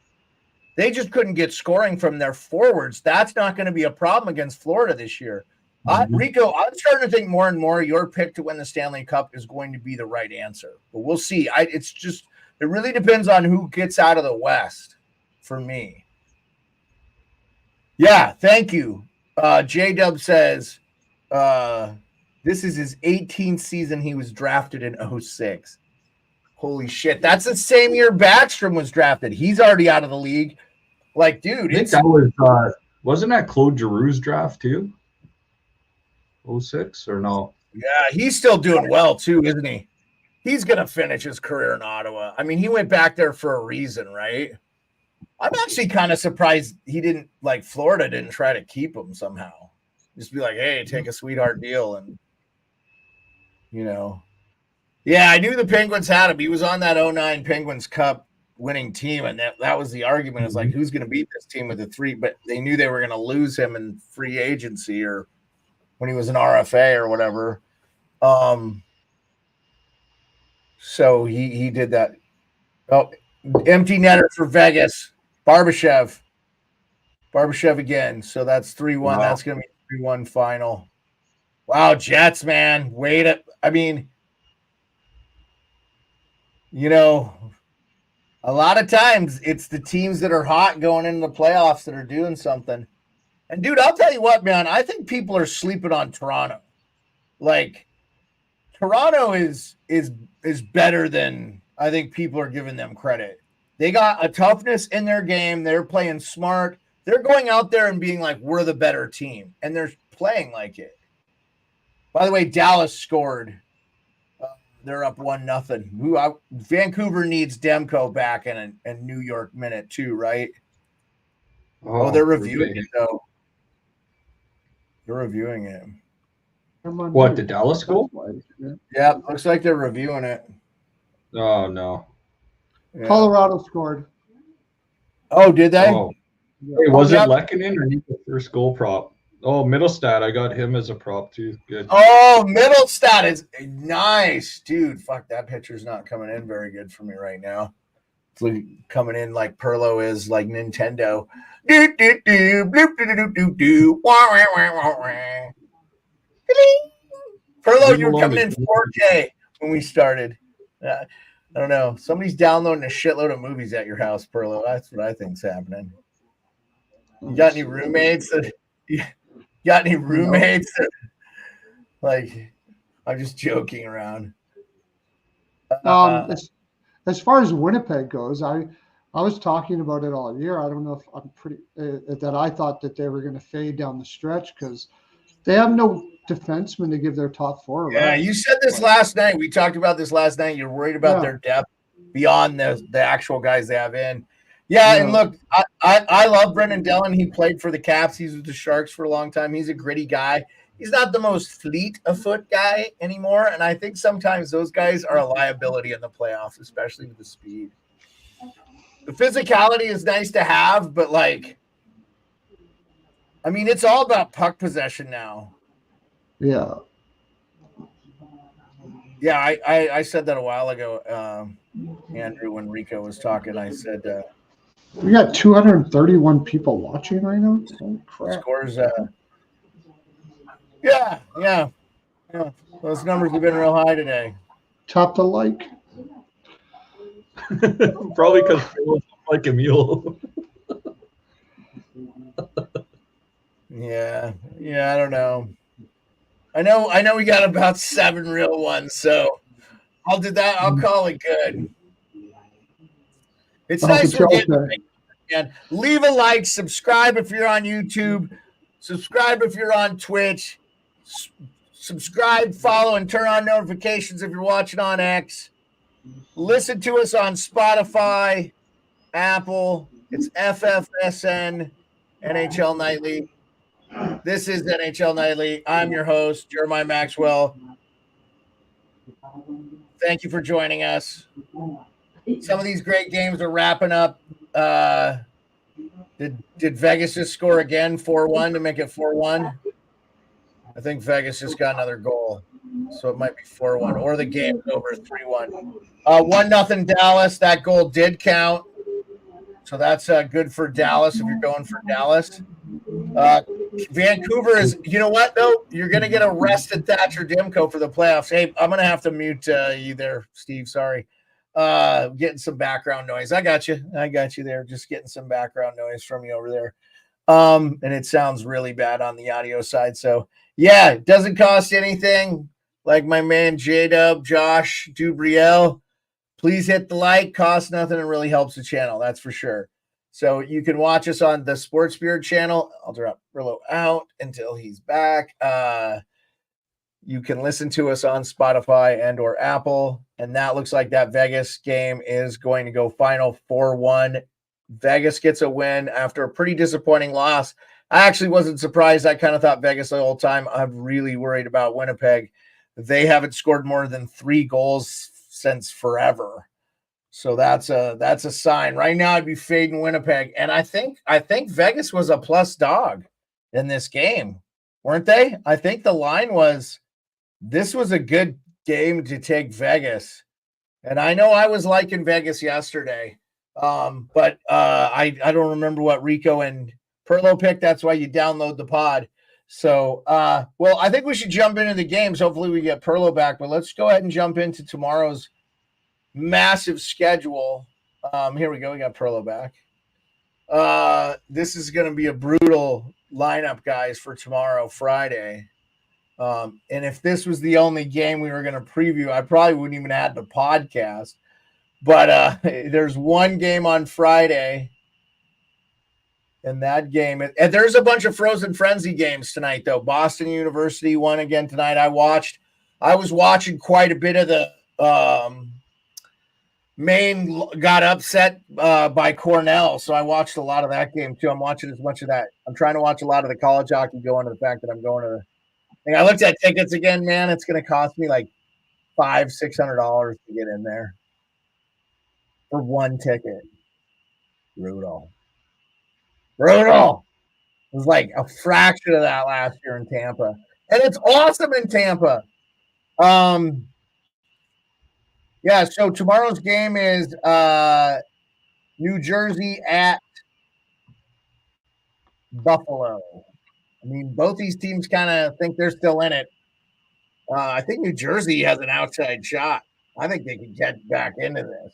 they just couldn't get scoring from their forwards. That's not going to be a problem against Florida this year. Rico, I'm starting to think more and more your pick to win the Stanley Cup is going to be the right answer. But we'll see. It really depends on who gets out of the West for me. Yeah, thank you. J-Dub says this is his 18th season. He was drafted in 2006. Holy shit. That's the same year Backstrom was drafted. He's already out of the league. Like, dude.
I think that was, wasn't that Claude Giroux's draft too? 06 or no?
Yeah, he's still doing well too, isn't he? He's going to finish his career in Ottawa. I mean, he went back there for a reason, right? I'm actually kind of surprised Florida didn't try to keep him somehow. Just be like, hey, take a sweetheart deal. And, you know. Yeah, I knew the Penguins had him. He was on that 2009 Penguins Cup winning team, and that was the argument. It's like, who's going to beat this team with the three? But they knew they were going to lose him in free agency or when he was an RFA or whatever. So he did that. Oh, empty netter for Vegas. Barbashev again. So that's 3-1. Wow. That's going to be 3-1 final. Wow, Jets, man. Wait up. I mean, you know, a lot of times it's the teams that are hot going into the playoffs that are doing something. And, dude, I'll tell you what, man, I think people are sleeping on Toronto. Like, Toronto is better than I think people are giving them credit. They got a toughness in their game. They're playing smart. They're going out there and being like, we're the better team. And they're playing like it. By the way, Dallas scored. They're up 1-0. Vancouver needs Demko back in a New York minute too, right? Oh, they're reviewing it though. They're reviewing it.
What, the Dallas goal?
Yeah, looks like they're reviewing it.
Oh no.
Yeah. Colorado scored.
Oh, did they?
Oh. Hey, was it Lehkonen or the first goal prop? Oh, Middlestat. I got him as a prop too. Good.
Oh, Middlestat is nice, dude. Fuck, that picture's not coming in very good for me right now. It's like coming in like Pearlo is like Nintendo. Do do do bloop do do do do. Wah wah wah wah wah. Pearlo, you were coming in 4K when we started. I don't know. Somebody's downloading a shitload of movies at your house, Pearlo. That's what I think's happening. You got any roommates? Like, I'm just joking around.
As far as Winnipeg goes, I was talking about it all year. I don't know if I'm that I thought that they were going to fade down the stretch because they have no defenseman to give their top four.
Yeah, right? You said this last night. We talked about this last night. You're worried about their depth beyond the actual guys they have in. Yeah, and look, I love Brendan Dillon. He played for the Caps. He's with the Sharks for a long time. He's a gritty guy. He's not the most fleet of foot guy anymore, and I think sometimes those guys are a liability in the playoffs, especially with the speed. The physicality is nice to have, but, like, I mean, it's all about puck possession now.
Yeah.
Yeah, I said that a while ago, Andrew, when Rico was talking. I said
we got 231 people watching right now. Holy crap.
Scores. Yeah. Those numbers have been real high today.
Tap the like.
Probably because like a mule.
Yeah, I don't know. I know we got about 7 real ones, so I'll do that. I'll call it good. It's nice we're getting again. Leave a like, subscribe if you're on YouTube, subscribe if you're on Twitch, subscribe, follow, and turn on notifications if you're watching on X. Listen to us on Spotify, Apple. It's FFSN NHL Nightly. This is NHL Nightly. I'm your host, Jeremiah Maxwell. Thank you for joining us. Some of these great games are wrapping up. Did Vegas just score again 4-1 to make it 4-1? I think Vegas just got another goal, so it might be 4-1, or the game's over 3-1. 1-0 Dallas. That goal did count, so that's good for Dallas if you're going for Dallas. Vancouver is, you know what, though? You're going to get arrested, Thatcher Demko, for the playoffs. Hey, I'm going to have to mute you there, Steve. Sorry. Getting some background noise. I got you there. Just getting some background noise from you over there. And it sounds really bad on the audio side. So, yeah, it doesn't cost anything. Like my man J-Dub, Josh Dubriel, please hit the like. Costs nothing. It really helps the channel. That's for sure. So you can watch us on the Sports Beard channel. I'll drop Rillo out until he's back. You can listen to us on Spotify and or Apple. And that looks like that Vegas game is going to go final 4-1. Vegas gets a win after a pretty disappointing loss. I actually wasn't surprised. I kind of thought Vegas the whole time. I'm really worried about Winnipeg. They haven't scored more than 3 goals since forever. So that's a sign. Right now I'd be fading Winnipeg. And I think Vegas was a plus dog in this game, weren't they? I think the line was this was a good game to take Vegas. And I know I was liking Vegas yesterday. But I don't remember what Rico and Pearlo picked. That's why you download the pod. So well, I think we should jump into the games. Hopefully we get Pearlo back, but let's go ahead and jump into tomorrow's massive schedule. Here we go. We got Pearlo back. This is going to be a brutal lineup, guys, for tomorrow, Friday. And if this was the only game we were going to preview, I probably wouldn't even add the podcast. But there's one game on Friday, and that game, and there's a bunch of Frozen Frenzy games tonight, though. Boston University won again tonight. I was watching quite a bit of the Maine got upset by Cornell, so I watched a lot of that game too. I'm watching as much of that. I'm trying to watch a lot of the college hockey, going to the fact that I'm going to the. I looked at tickets again, man. It's going to cost me like $500-$600 to get in there for one ticket. Brutal. It was like a fraction of that last year in Tampa, and it's awesome in Tampa. Yeah, so tomorrow's game is New Jersey at Buffalo. I mean, both these teams kind of think they're still in it. I think New Jersey has an outside shot. I think they can get back into this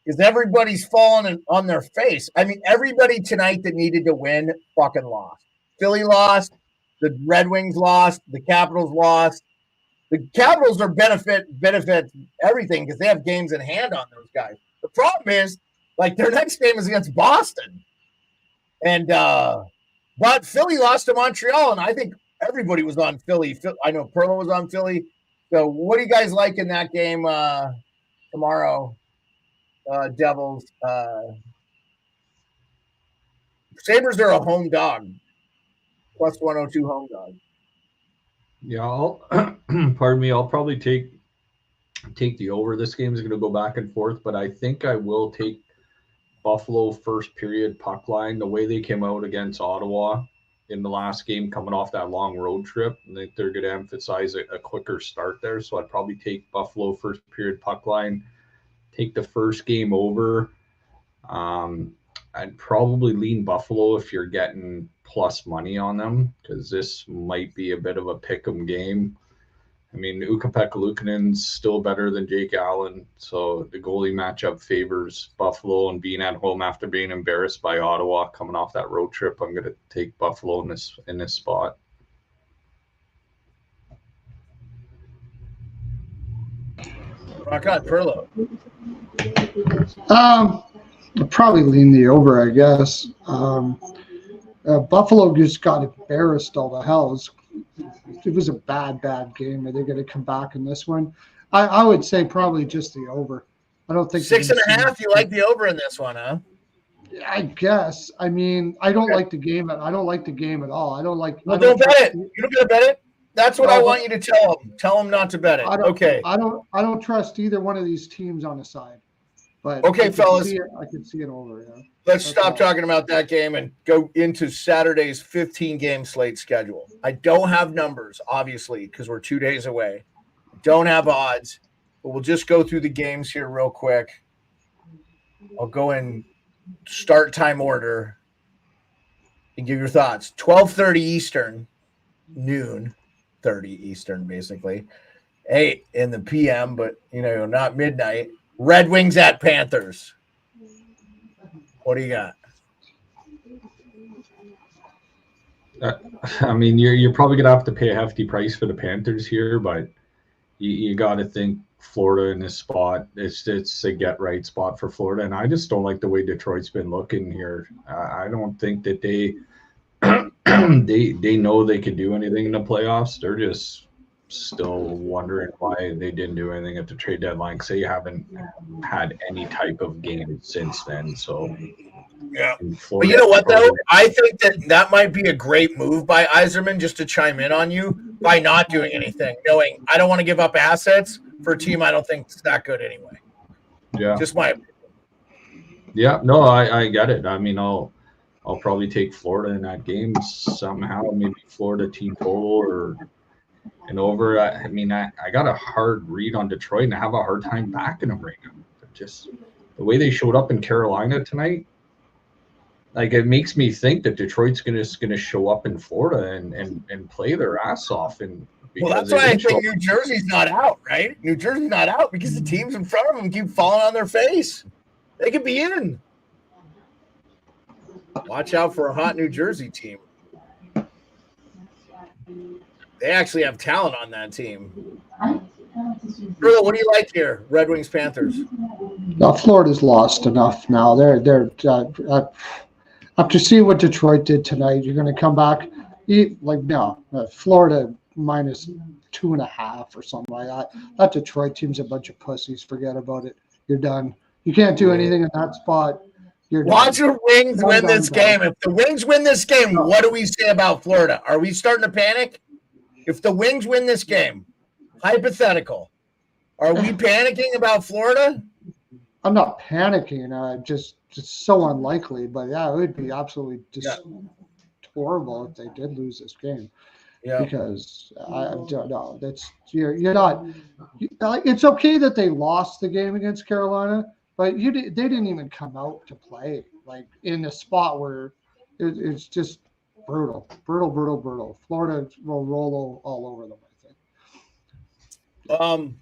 because everybody's falling on their face. I mean, everybody tonight that needed to win fucking lost. Philly lost. The Red Wings lost. The Capitals lost. The Capitals are benefit everything because they have games in hand on those guys. The problem is, like, their next game is against Boston. And but Philly lost to Montreal, and I think everybody was on Philly. I know Pearlo was on Philly. So what do you guys like in that game tomorrow? Devils. Sabres are a home dog. Plus 102 home dog.
Yeah, pardon me. I'll probably take the over. This game is going to go back and forth, but I think I will take Buffalo first period puck line. The way they came out against Ottawa in the last game, coming off that long road trip, I think they're going to emphasize a quicker start there. So I'd probably take Buffalo first period puck line. Take the first game over. I'd probably lean Buffalo if you're getting plus money on them, because this might be a bit of a pick 'em game. I mean, Ukko-Pekka Luukkonen's still better than Jake Allen, so the goalie matchup favors Buffalo, and being at home after being embarrassed by Ottawa coming off that road trip, I'm going to take Buffalo in this spot.
Rock on, Pearlo.
I'll probably lean the over, I guess. Buffalo just got embarrassed all the hell. It was a bad game. Are they going to come back in this one? I would say probably just the over. I don't think
6.5. You like the over in this one, huh?
I guess. I mean, I don't like the game. I don't like the game at all. I don't like.
Well, don't bet it. You don't got to bet it. That's what I want you to tell them. Tell them not to bet it. Okay.
I don't trust either one of these teams on the side. But
okay, fellas.
I can see it over. Yeah.
Let's stop talking about that game and go into Saturday's 15-game slate schedule. I don't have numbers, obviously, because we're 2 days away. Don't have odds, but we'll just go through the games here real quick. I'll go in start time order and give your thoughts. 12:30 Eastern, noon 30 Eastern, basically. 8 in the PM, but, not midnight. Red Wings at Panthers. What do you got?
I mean, you're probably going to have to pay a hefty price for the Panthers here, but you got to think Florida in this spot. It's a get-right spot for Florida, and I just don't like the way Detroit's been looking here. I don't think that they know they can do anything in the playoffs. They're just still wondering why they didn't do anything at the trade deadline, because they haven't had any type of game since then. So
yeah, but you know what though? I think that might be a great move by Yzerman, just to chime in on you, by not doing anything, knowing I don't want to give up assets for a team I don't think is that good anyway.
Yeah,
just my opinion.
Yeah, no, I get it. I mean, I'll probably take Florida in that game somehow, maybe Florida team total and over. I mean, I got a hard read on Detroit, and I have a hard time backing them right now. Just the way they showed up in Carolina tonight, like, it makes me think that Detroit's gonna show up in Florida and play their ass off. And
well, that's why I think New Jersey's not out, right? New Jersey's not out because the teams in front of them keep falling on their face. They could be in. Watch out for a hot New Jersey team. They actually have talent on that team. Pearlo, what do you like here? Red Wings, Panthers.
No, Florida's lost enough now. They're after seeing what Detroit did tonight, you're going to come back. Florida minus 2.5 or something like that. That Detroit team's a bunch of pussies. Forget about it. You're done. You can't do anything in that spot.
Watch the Wings win this game. If the Wings win this game, what do we say about Florida? Are we starting to panic? If the Wings win this game, hypothetical, are we panicking about Florida?
I'm not panicking. Just so unlikely. But yeah, it would be absolutely horrible if they did lose this game. Yeah. Because I don't know. You're not. It's okay that they lost the game against Carolina, but they didn't even come out to play like in a spot where it's just brutal. Florida will roll all over them, I think.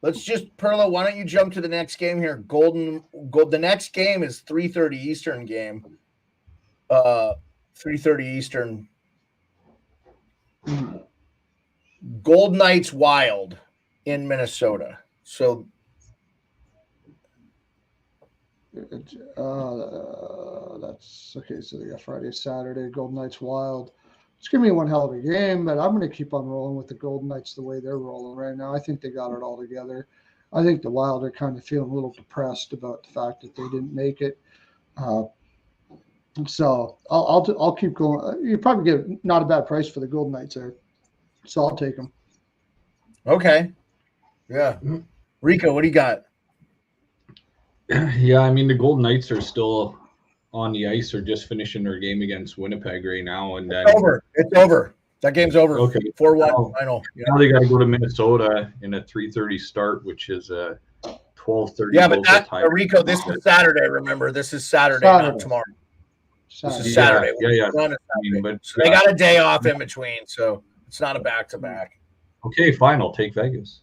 Let's just, Pearlo, why don't you jump to the next game here? The next game is 3:30 Eastern game. 3:30 Eastern. Golden Knights Wild in Minnesota. So
that's okay. So they got Friday, Saturday, Golden Knights Wild. It's going to be one hell of a game, but I'm going to keep on rolling with the Golden Knights the way they're rolling right now. I think they got it all together. I think the Wild are kind of feeling a little depressed about the fact that they didn't make it. So I'll keep going. You probably get not a bad price for the Golden Knights there, so I'll take them.
Okay. Yeah. Rico, what do you got?
Yeah, I mean, the Golden Knights are still on the ice or just finishing their game against Winnipeg right now. And then
It's over. That game's over.
Okay.
4-1 final. Yeah.
Now they got to go to Minnesota in a 3:30 start, which is a 12:30.
Yeah, but Rico, this is Saturday. Remember, this is Saturday. Not tomorrow. This is Saturday.
Yeah.
So they got a day off in between, so it's not a back-to-back.
Okay, fine. I'll take Vegas.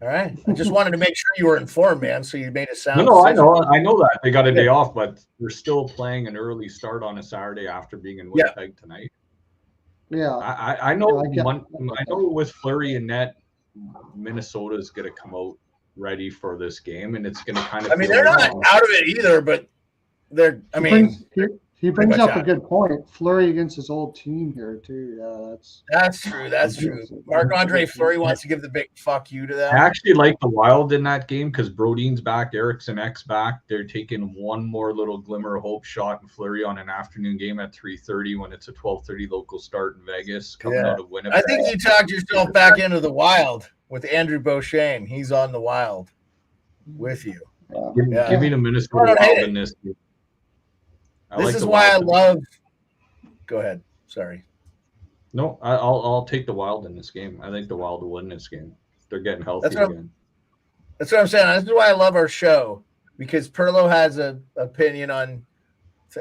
All right. I just wanted to make sure you were informed, man. So you made a sound.
No, I know that they got a day off, but they're still playing an early start on a Saturday after being in Winnipeg tonight.
Yeah,
I know.
Yeah,
I know with Fleury and net, Minnesota is going to come out ready for this game, and it's going to kind of.
I mean, they're not out of it either, but they're. I mean,
he brings up a good point. Fleury against his old team here too. Yeah,
that's true. That's true. Marc-Andre Fleury wants to give the big fuck you to that.
I actually like the Wild in that game because Brodin's back, Eriksson X back. They're taking one more little glimmer of hope shot in Fleury on an afternoon game at 3:30 when it's a 12:30 local start in Vegas coming out of Winnipeg.
I think you talked yourself back into the Wild with Andrew Beauchene. He's on the Wild with you.
Give me the Minnesota Wild in this game.
This is why I love. Go ahead. Sorry.
No, I'll take the Wild in this game. I think the Wild will win this game. They're getting healthy again.
That's what I'm saying. This is why I love our show, because Pearlo has an opinion on,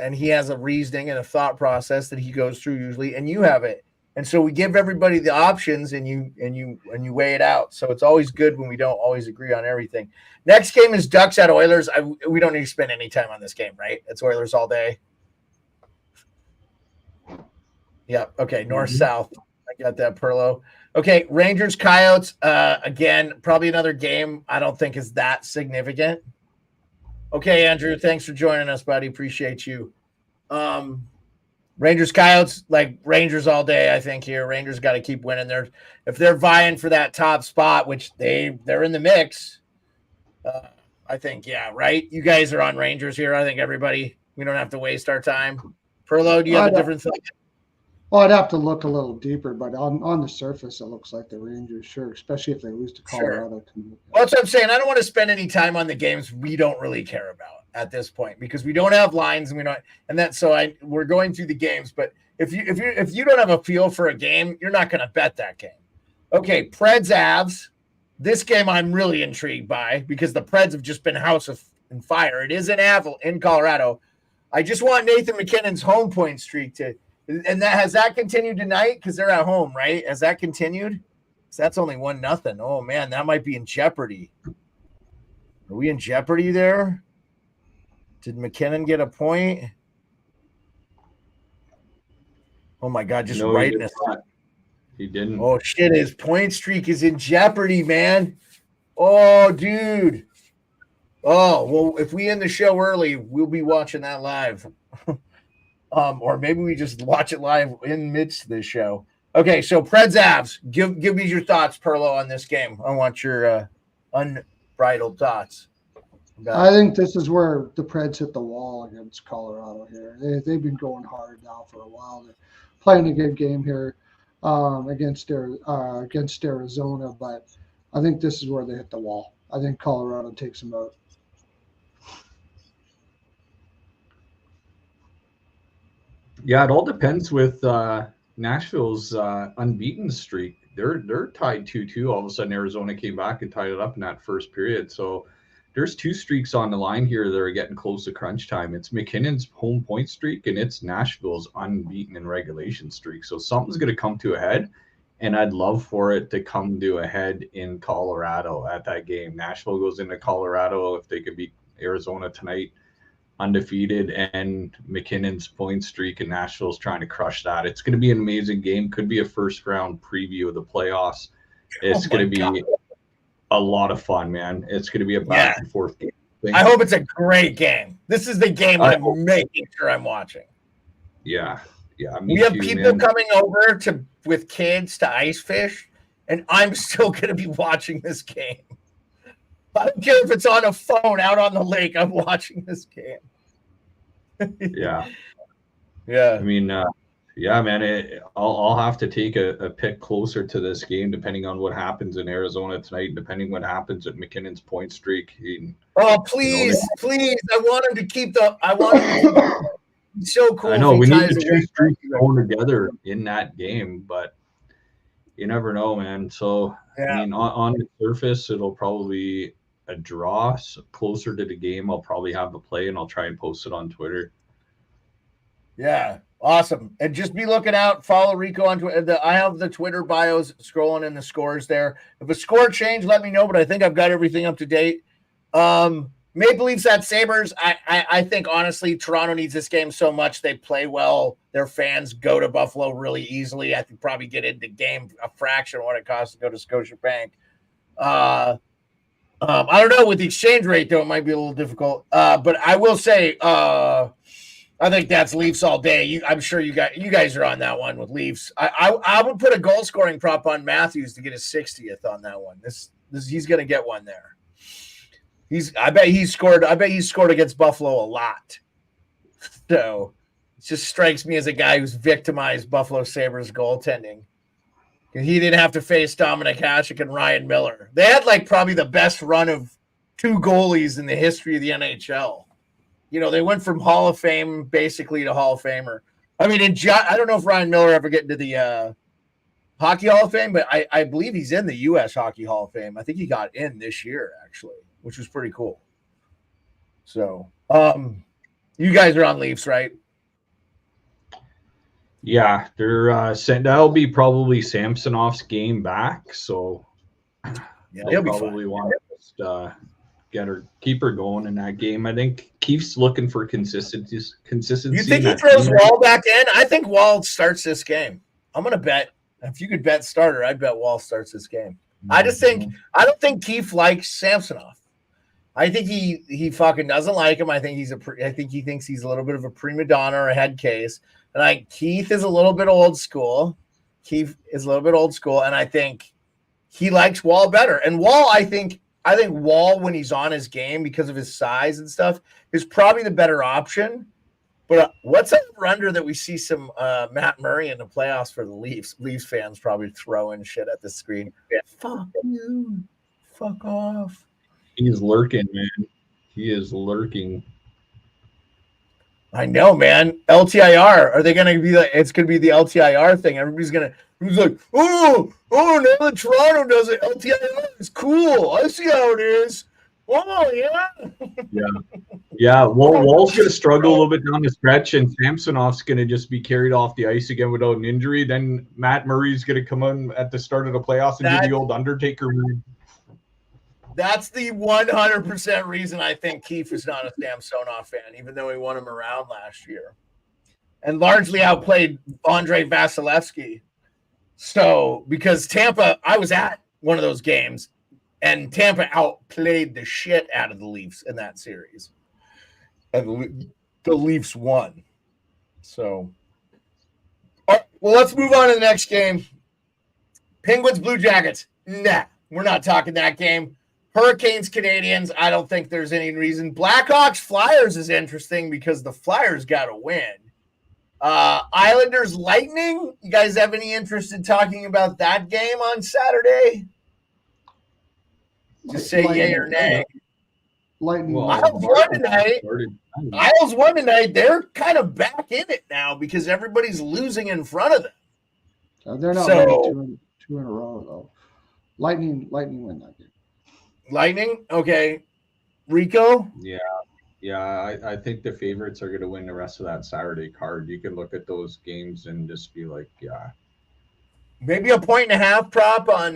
and he has a reasoning and a thought process that he goes through usually, and you have it. And so we give everybody the options, and you weigh it out. So it's always good when we don't always agree on everything. Next game is Ducks at Oilers. We don't need to spend any time on this game, right? It's Oilers all day. Yeah. Okay. North-south. I got that, Pearlo. Okay. Rangers Coyotes. Again, probably another game I don't think is that significant. Okay, Andrew. Thanks for joining us, buddy. Appreciate you. Rangers Coyotes, like Rangers all day, I think here. Rangers got to keep winning. If they're vying for that top spot, which they're in the mix. I think, yeah, right? You guys are on Rangers here. I think we don't have to waste our time. Perlo, do you have a different thought?
Well, I'd have to look a little deeper, but on the surface, it looks like the Rangers, sure, especially if they lose to Colorado.
Sure. Well, that's what I'm saying. I don't want to spend any time on the games we don't really care about at this point because we don't have lines and we're going through the games. But if you don't have a feel for a game, you're not going to bet that game. Okay, Preds Avs. This game I'm really intrigued by because the Preds have just been house of fire. It is in Colorado. I just want Nathan McKinnon's home point streak to. And has that continued tonight? Because they're at home, right? Has that continued? So that's only 1-0. Oh man, that might be in jeopardy. Are we in jeopardy there? Did McKinnon get a point? Oh my God, just right in his.
He didn't.
Oh shit, his point streak is in jeopardy, man. Oh, dude. Oh, well, if we end the show early, we'll be watching that live. Or maybe we just watch it live in midst of this show. Okay, so Preds Avs. Give me your thoughts, Perlo, on this game. I want your unbridled thoughts.
I think this is where the Preds hit the wall against Colorado here. They've been going hard now for a while. They're playing a good game here against Arizona, but I think this is where they hit the wall. I think Colorado takes them out.
Yeah, it all depends with Nashville's unbeaten streak. They're tied 2-2. All of a sudden, Arizona came back and tied it up in that first period. So there's two streaks on the line here that are getting close to crunch time. It's McKinnon's home point streak, and it's Nashville's unbeaten in regulation streak. So something's going to come to a head, and I'd love for it to come to a head in Colorado at that game. Nashville goes into Colorado if they could beat Arizona tonight, undefeated, and McKinnon's point streak and Nashville's trying to crush that. It's going to be an amazing game. Could be a first round preview of the playoffs. It's going to be a lot of fun, man. It's going to be a back and forth game.
I hope it's a great game. This is the game I'm making sure I'm watching.
Yeah.
We have people coming over with kids to ice fish, and I'm still going to be watching this game. I don't care if it's on a phone out on the lake. I'm watching this game.
Yeah.
I
mean, man, I'll have to take a pick closer to this game depending on what happens in Arizona tonight, depending what happens at McKinnon's point streak.
Please. I want him to keep so cool.
I know we need the two streaks going together in that game, but you never know, man. So, I mean, on the surface, it'll probably be a draw. So closer to the game, I'll probably have a play, and I'll try and post it on Twitter.
Yeah, awesome. And just be looking out. Follow Rico on Twitter. I have the Twitter bios scrolling in the scores there. If a score change, let me know. But I think I've got everything up to date. Maple Leafs at Sabres. I think honestly, Toronto needs this game so much. They play well. Their fans go to Buffalo really easily. I could probably get into game a fraction of what it costs to go to Scotiabank. I don't know with the exchange rate though; it might be a little difficult. But I will say, I think that's Leafs all day. I'm sure you guys are on that one with Leafs. I would put a goal scoring prop on Matthews to get his 60th on that one. This he's going to get one there. I bet he's scored against Buffalo a lot. So it just strikes me as a guy who's victimized Buffalo Sabres goaltending. He didn't have to face Dominic Hasek and Ryan Miller. They had like probably the best run of two goalies in the history of the NHL. You know, they went from Hall of Fame basically to Hall of Famer. I mean, I don't know if Ryan Miller ever get into the Hockey Hall of Fame, but I believe he's in the U.S. Hockey Hall of Fame. I think he got in this year, actually, which was pretty cool. So, you guys are on Leafs, right?
Yeah, they're that'll be probably Samsonov's game back, so
yeah, he'll
probably want to keep her going in that game. I think Keefe's looking for consistency.
You think he throws Wall back in? I think Wall starts this game. I'm gonna bet if you could bet starter, I'd bet Wall starts this game. I don't think Keefe likes Samsonov. I think he fucking doesn't like him. I think he thinks he's a little bit of a prima donna or a head case. And Keith is a little bit old school. And I think he likes Wall better. And Wall, I think Wall, when he's on his game because of his size and stuff, is probably the better option. But what's under that we see some Matt Murray in the playoffs for the Leafs? Leafs fans probably throwing shit at the screen. Yeah. Fuck you. Fuck off.
He's lurking, man. He is lurking.
I know, man. LTIR. Are they going to be like? It's going to be the LTIR thing. Everybody's like, oh, now that Toronto does it, LTIR is cool. I see how it is. Oh yeah.
Yeah. Wall's going to struggle a little bit down the stretch, and Samsonov's going to just be carried off the ice again without an injury. Then Matt Murray's going to come in at the start of the playoffs and do the old Undertaker move.
That's the 100% reason I think Keefe is not a Samsonov fan, even though he won him around last year. And largely outplayed Andrei Vasilevsky. So, because Tampa, I was at one of those games, and Tampa outplayed the shit out of the Leafs in that series. And the Leafs won. So, all right, well, let's move on to the next game. Penguins, Blue Jackets. Nah, we're not talking that game. Hurricanes, Canadians, I don't think there's any reason. Blackhawks, Flyers is interesting because the Flyers got to win. Islanders, Lightning, you guys have any interest in talking about that game on Saturday? Just say yay or nay.
Lightning.
Well, Isles won tonight. They're kind of back in it now because everybody's losing in front of them.
They're not winning two in a row, though. Lightning win that game.
Lightning? Okay. Rico?
Yeah. I think the favorites are going to win the rest of that Saturday card. You can look at those games and just be like, yeah.
Maybe a 1.5 prop on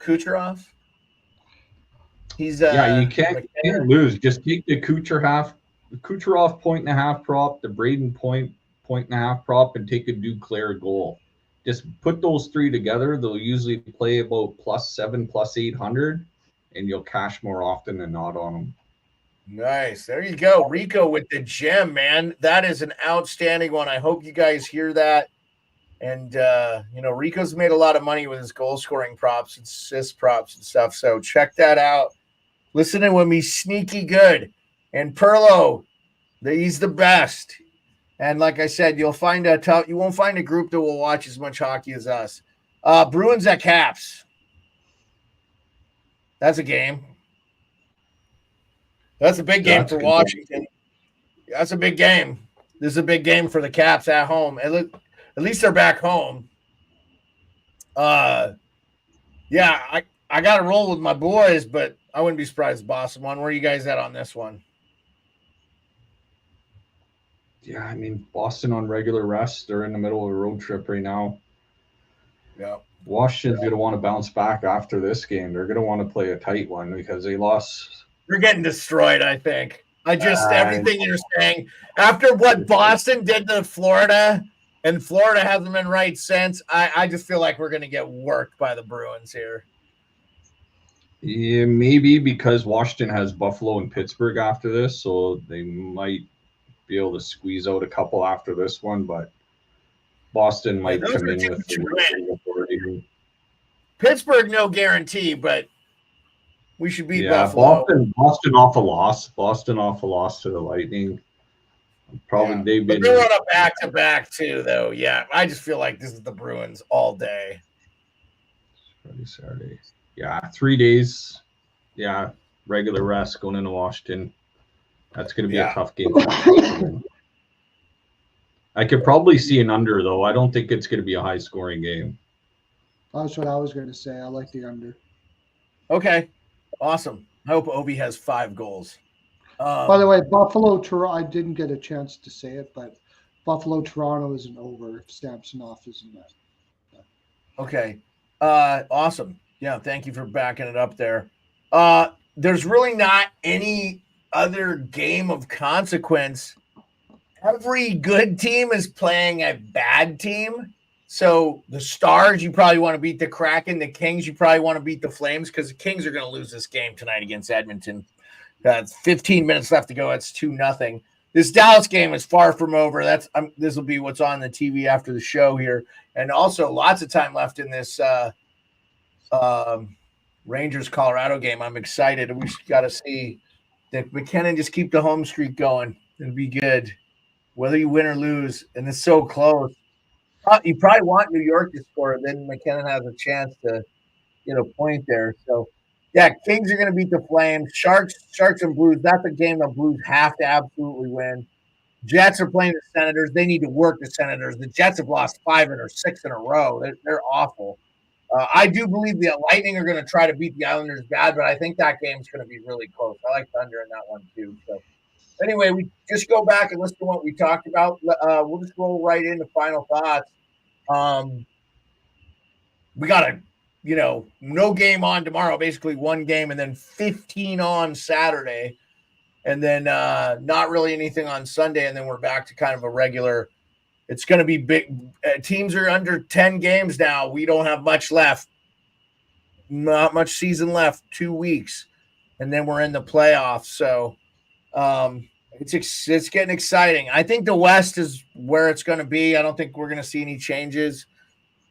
Kucherov. He's
you can't lose. Just take the Kucherov 1.5 prop, the Braden 1.5 prop, and take a Duclair goal. Just put those three together. They'll usually play about +7, +800. And you'll cash more often than not on them.
Nice. There you go. Rico with the gem, man. That is an outstanding one. I hope you guys hear that. And, Rico's made a lot of money with his goal scoring props and assist props and stuff. So check that out. Listening with me, sneaky good. And Pearlo, he's the best. And like I said, you won't find a group that will watch as much hockey as us. Bruins at Caps. That's a game. That's a big game for Washington. That's a big game. This is a big game for the Caps at home. At least they're back home. I got to roll with my boys, but I wouldn't be surprised if Boston won. Where are you guys at on this one?
Yeah, I mean, Boston on regular rest. They're in the middle of a road trip right now.
Yeah.
Washington's going to want to bounce back after this game. They're going to want to play a tight one because they lost.
You're getting destroyed, I think.
Uh,
Everything you're saying, after what Boston did to Florida, and Florida hasn't been right since, I just feel like we're going to get worked by the Bruins here.
Yeah, maybe because Washington has Buffalo and Pittsburgh after this, so they might be able to squeeze out a couple after this one, but Boston might
Those
come
are
in with
teams you win.
authority.
Pittsburgh, no guarantee, but we should beat
Yeah,
Buffalo.
Boston off a loss. Boston off a loss to the Lightning. Probably they've
But
been
they're on a back-to-back too, though. Yeah, I just feel like this is the Bruins all day.
Friday, Saturday. Yeah, 3 days. Yeah, regular rest going into Washington. That's going to be a tough game. I could probably see an under, though. I don't think it's going to be a high-scoring game.
That's what I was going to say. I like the under.
Okay, awesome. I hope Obi has 5 goals.
By the way, Buffalo, Toronto, I didn't get a chance to say it, but Buffalo, Toronto is an over if Samsonov is in that.
Okay. Awesome. Yeah, thank you for backing it up there. There's really not any other game of consequence. Every good team is playing a bad team. So the Stars, you probably want to beat the Kraken. The Kings, you probably want to beat the Flames because the Kings are going to lose this game tonight against Edmonton. It's 15 minutes left to go. It's 2-0. This Dallas game is far from over. This will be what's on the TV after the show here, and also lots of time left in this Rangers Colorado game. I'm excited. We got to see that McKinnon just keep the home streak going. It'll be good, whether you win or lose. And it's so close. You probably want New York to score, then McKinnon has a chance to point there. So. Yeah, Kings are going to beat the Flames. Sharks and Blues. That's a game the Blues have to absolutely win. Jets are playing the Senators. They need to work the Senators. The Jets have lost 5 or 6 in a row. They're awful. I do believe the Lightning are going to try to beat the Islanders bad, but I think that game's going to be really close. I like Thunder in that one too. So anyway, we just go back and listen to what we talked about. We'll just roll right into final thoughts. We got a no game on tomorrow, basically one game, and then 15 on Saturday, and then not really anything on Sunday, and then we're back to kind of a regular. It's going to be big. Teams are under 10 games now. We don't have much left. Not much season left, 2 weeks, and then we're in the playoffs. So it's getting exciting. I think the West is where it's going to be. I don't think we're going to see any changes.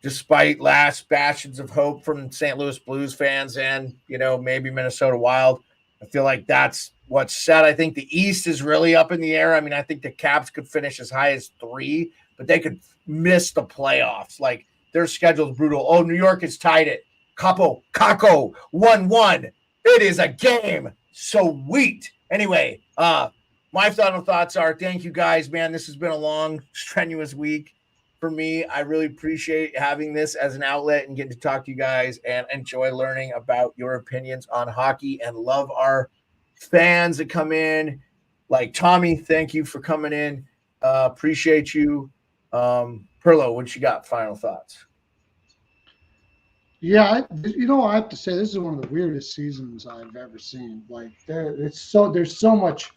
Despite last bastions of hope from St. Louis Blues fans and, maybe Minnesota Wild, I feel like that's what's set. I think the East is really up in the air. I mean, I think the Caps could finish as high as 3, but they could miss the playoffs. Like, their schedule's brutal. Oh, New York is tied at Kako 1-1. It is a game. Sweet. Anyway, my final thoughts are thank you guys, man. This has been a long, strenuous week. For me, I really appreciate having this as an outlet and getting to talk to you guys and enjoy learning about your opinions on hockey and love our fans that come in. Like Tommy, thank you for coming in. Appreciate you. Pearlo, what you got? Final thoughts?
Yeah, I have to say this is one of the weirdest seasons I've ever seen. Like there's so much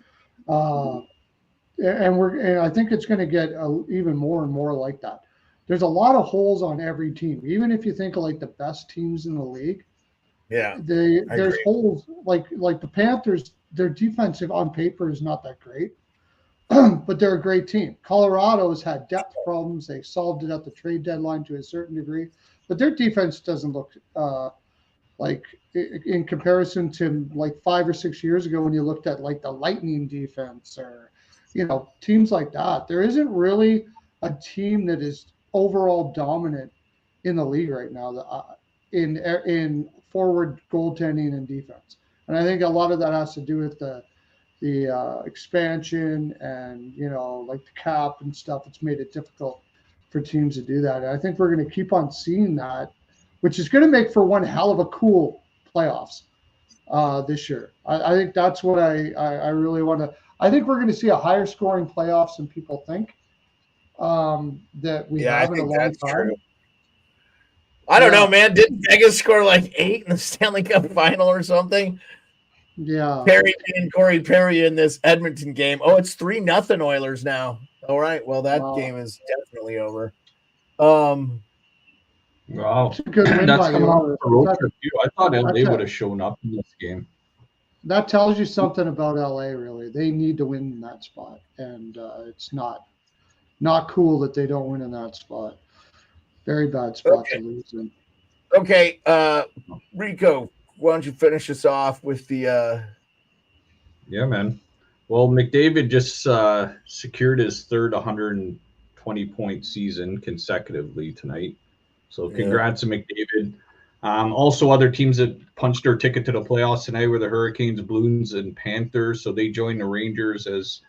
and I think it's going to get even more and more like that. There's a lot of holes on every team. Even if you think of like the best teams in the league, there's holes. Like the Panthers, their defensive on paper is not that great, but they're a great team. Colorado's had depth problems. They solved it at the trade deadline to a certain degree, but their defense doesn't look like in comparison to like 5 or 6 years ago when you looked at like the Lightning defense or teams like that. There isn't really a team that is overall dominant in the league right now in forward goaltending and defense. And I think a lot of that has to do with the expansion and, like the cap and stuff. It's made it difficult for teams to do that. And I think we're going to keep on seeing that, which is going to make for one hell of a cool playoffs this year. I think that's what I really want to. I think we're going to see a higher scoring playoffs than people think that we have in a long time.
True. I don't know, man. Didn't Vegas score like 8 in the Stanley Cup final or something?
Yeah.
Perry and Corey Perry in this Edmonton game. Oh, it's 3-0 Oilers now. All right. Well, that game is definitely over.
Wow.
It's a good win
That's
by
coming
the
off
Oilers.
the road trip too. I thought LA would have shown up in this game.
That tells you something about LA, really. They need to win in that spot. And it's not cool that they don't win in that spot. Very bad spot to lose in.
Okay, Rico, why don't you finish us off with the
Yeah, man. Well, McDavid just secured his third 120-point season consecutively tonight. So congrats to McDavid. Also, other teams that punched their ticket to the playoffs tonight were the Hurricanes, Blues, and Panthers. So they joined the Rangers as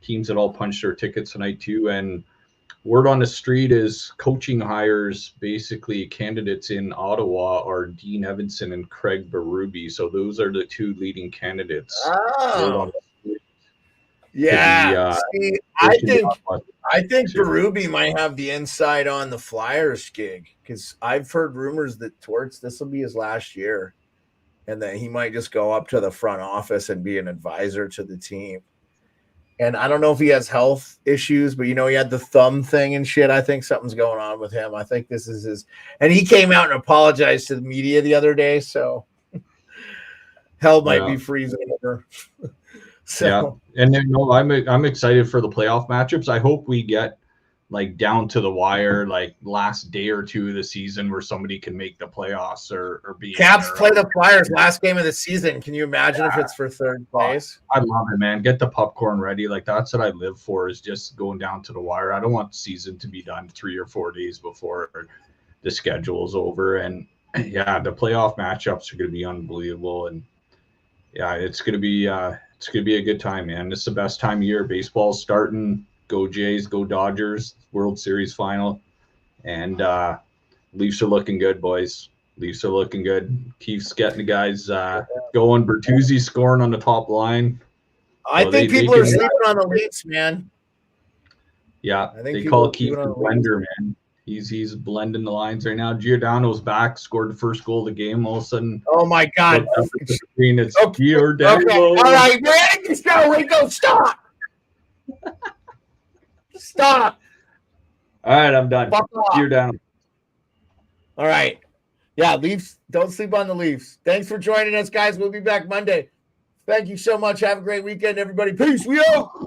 teams that all punched their tickets tonight too. And word on the street is coaching hires, basically candidates in Ottawa are Dean Evanson and Craig Berube. So those are the two leading candidates.
Oh. Yeah. See, I think Berube might have the inside on the Flyers gig because I've heard rumors that Torts, this will be his last year and that he might just go up to the front office and be an advisor to the team. And I don't know if he has health issues, but he had the thumb thing and shit. I think something's going on with him. I think this is his, and he came out and apologized to the media the other day. So hell might be freezing over.
So and then I'm excited for the playoff matchups. I hope we get like down to the wire, like last day or two of the season where somebody can make the playoffs or be.
Caps play the Flyers last game of the season. Can you imagine if it's for third place?
I love it, man. Get the popcorn ready. Like that's what I live for, is just going down to the wire. I don't want the season to be done 3 or 4 days before the schedule's over. And yeah, the playoff matchups are going to be unbelievable. And yeah, it's going to be a good time, man. This is the best time of year. Baseball's starting. Go Jays, go Dodgers, World Series final. And Leafs are looking good, boys. Leafs are looking good. Keith's getting the guys going. Bertuzzi scoring on the top line.
I think people are sleeping on the Leafs, man.
Yeah, they call Keith the blender, man. He's blending the lines right now. Giordano's back, scored the first goal of the game. All of a sudden,
oh my God!
It's Giordano.
Okay. All right, we're ending the show. Rico, stop. Stop.
All right, I'm done. Giordano.
All right. Yeah, Leafs. Don't sleep on the Leafs. Thanks for joining us, guys. We'll be back Monday. Thank you so much. Have a great weekend, everybody. Peace. We out.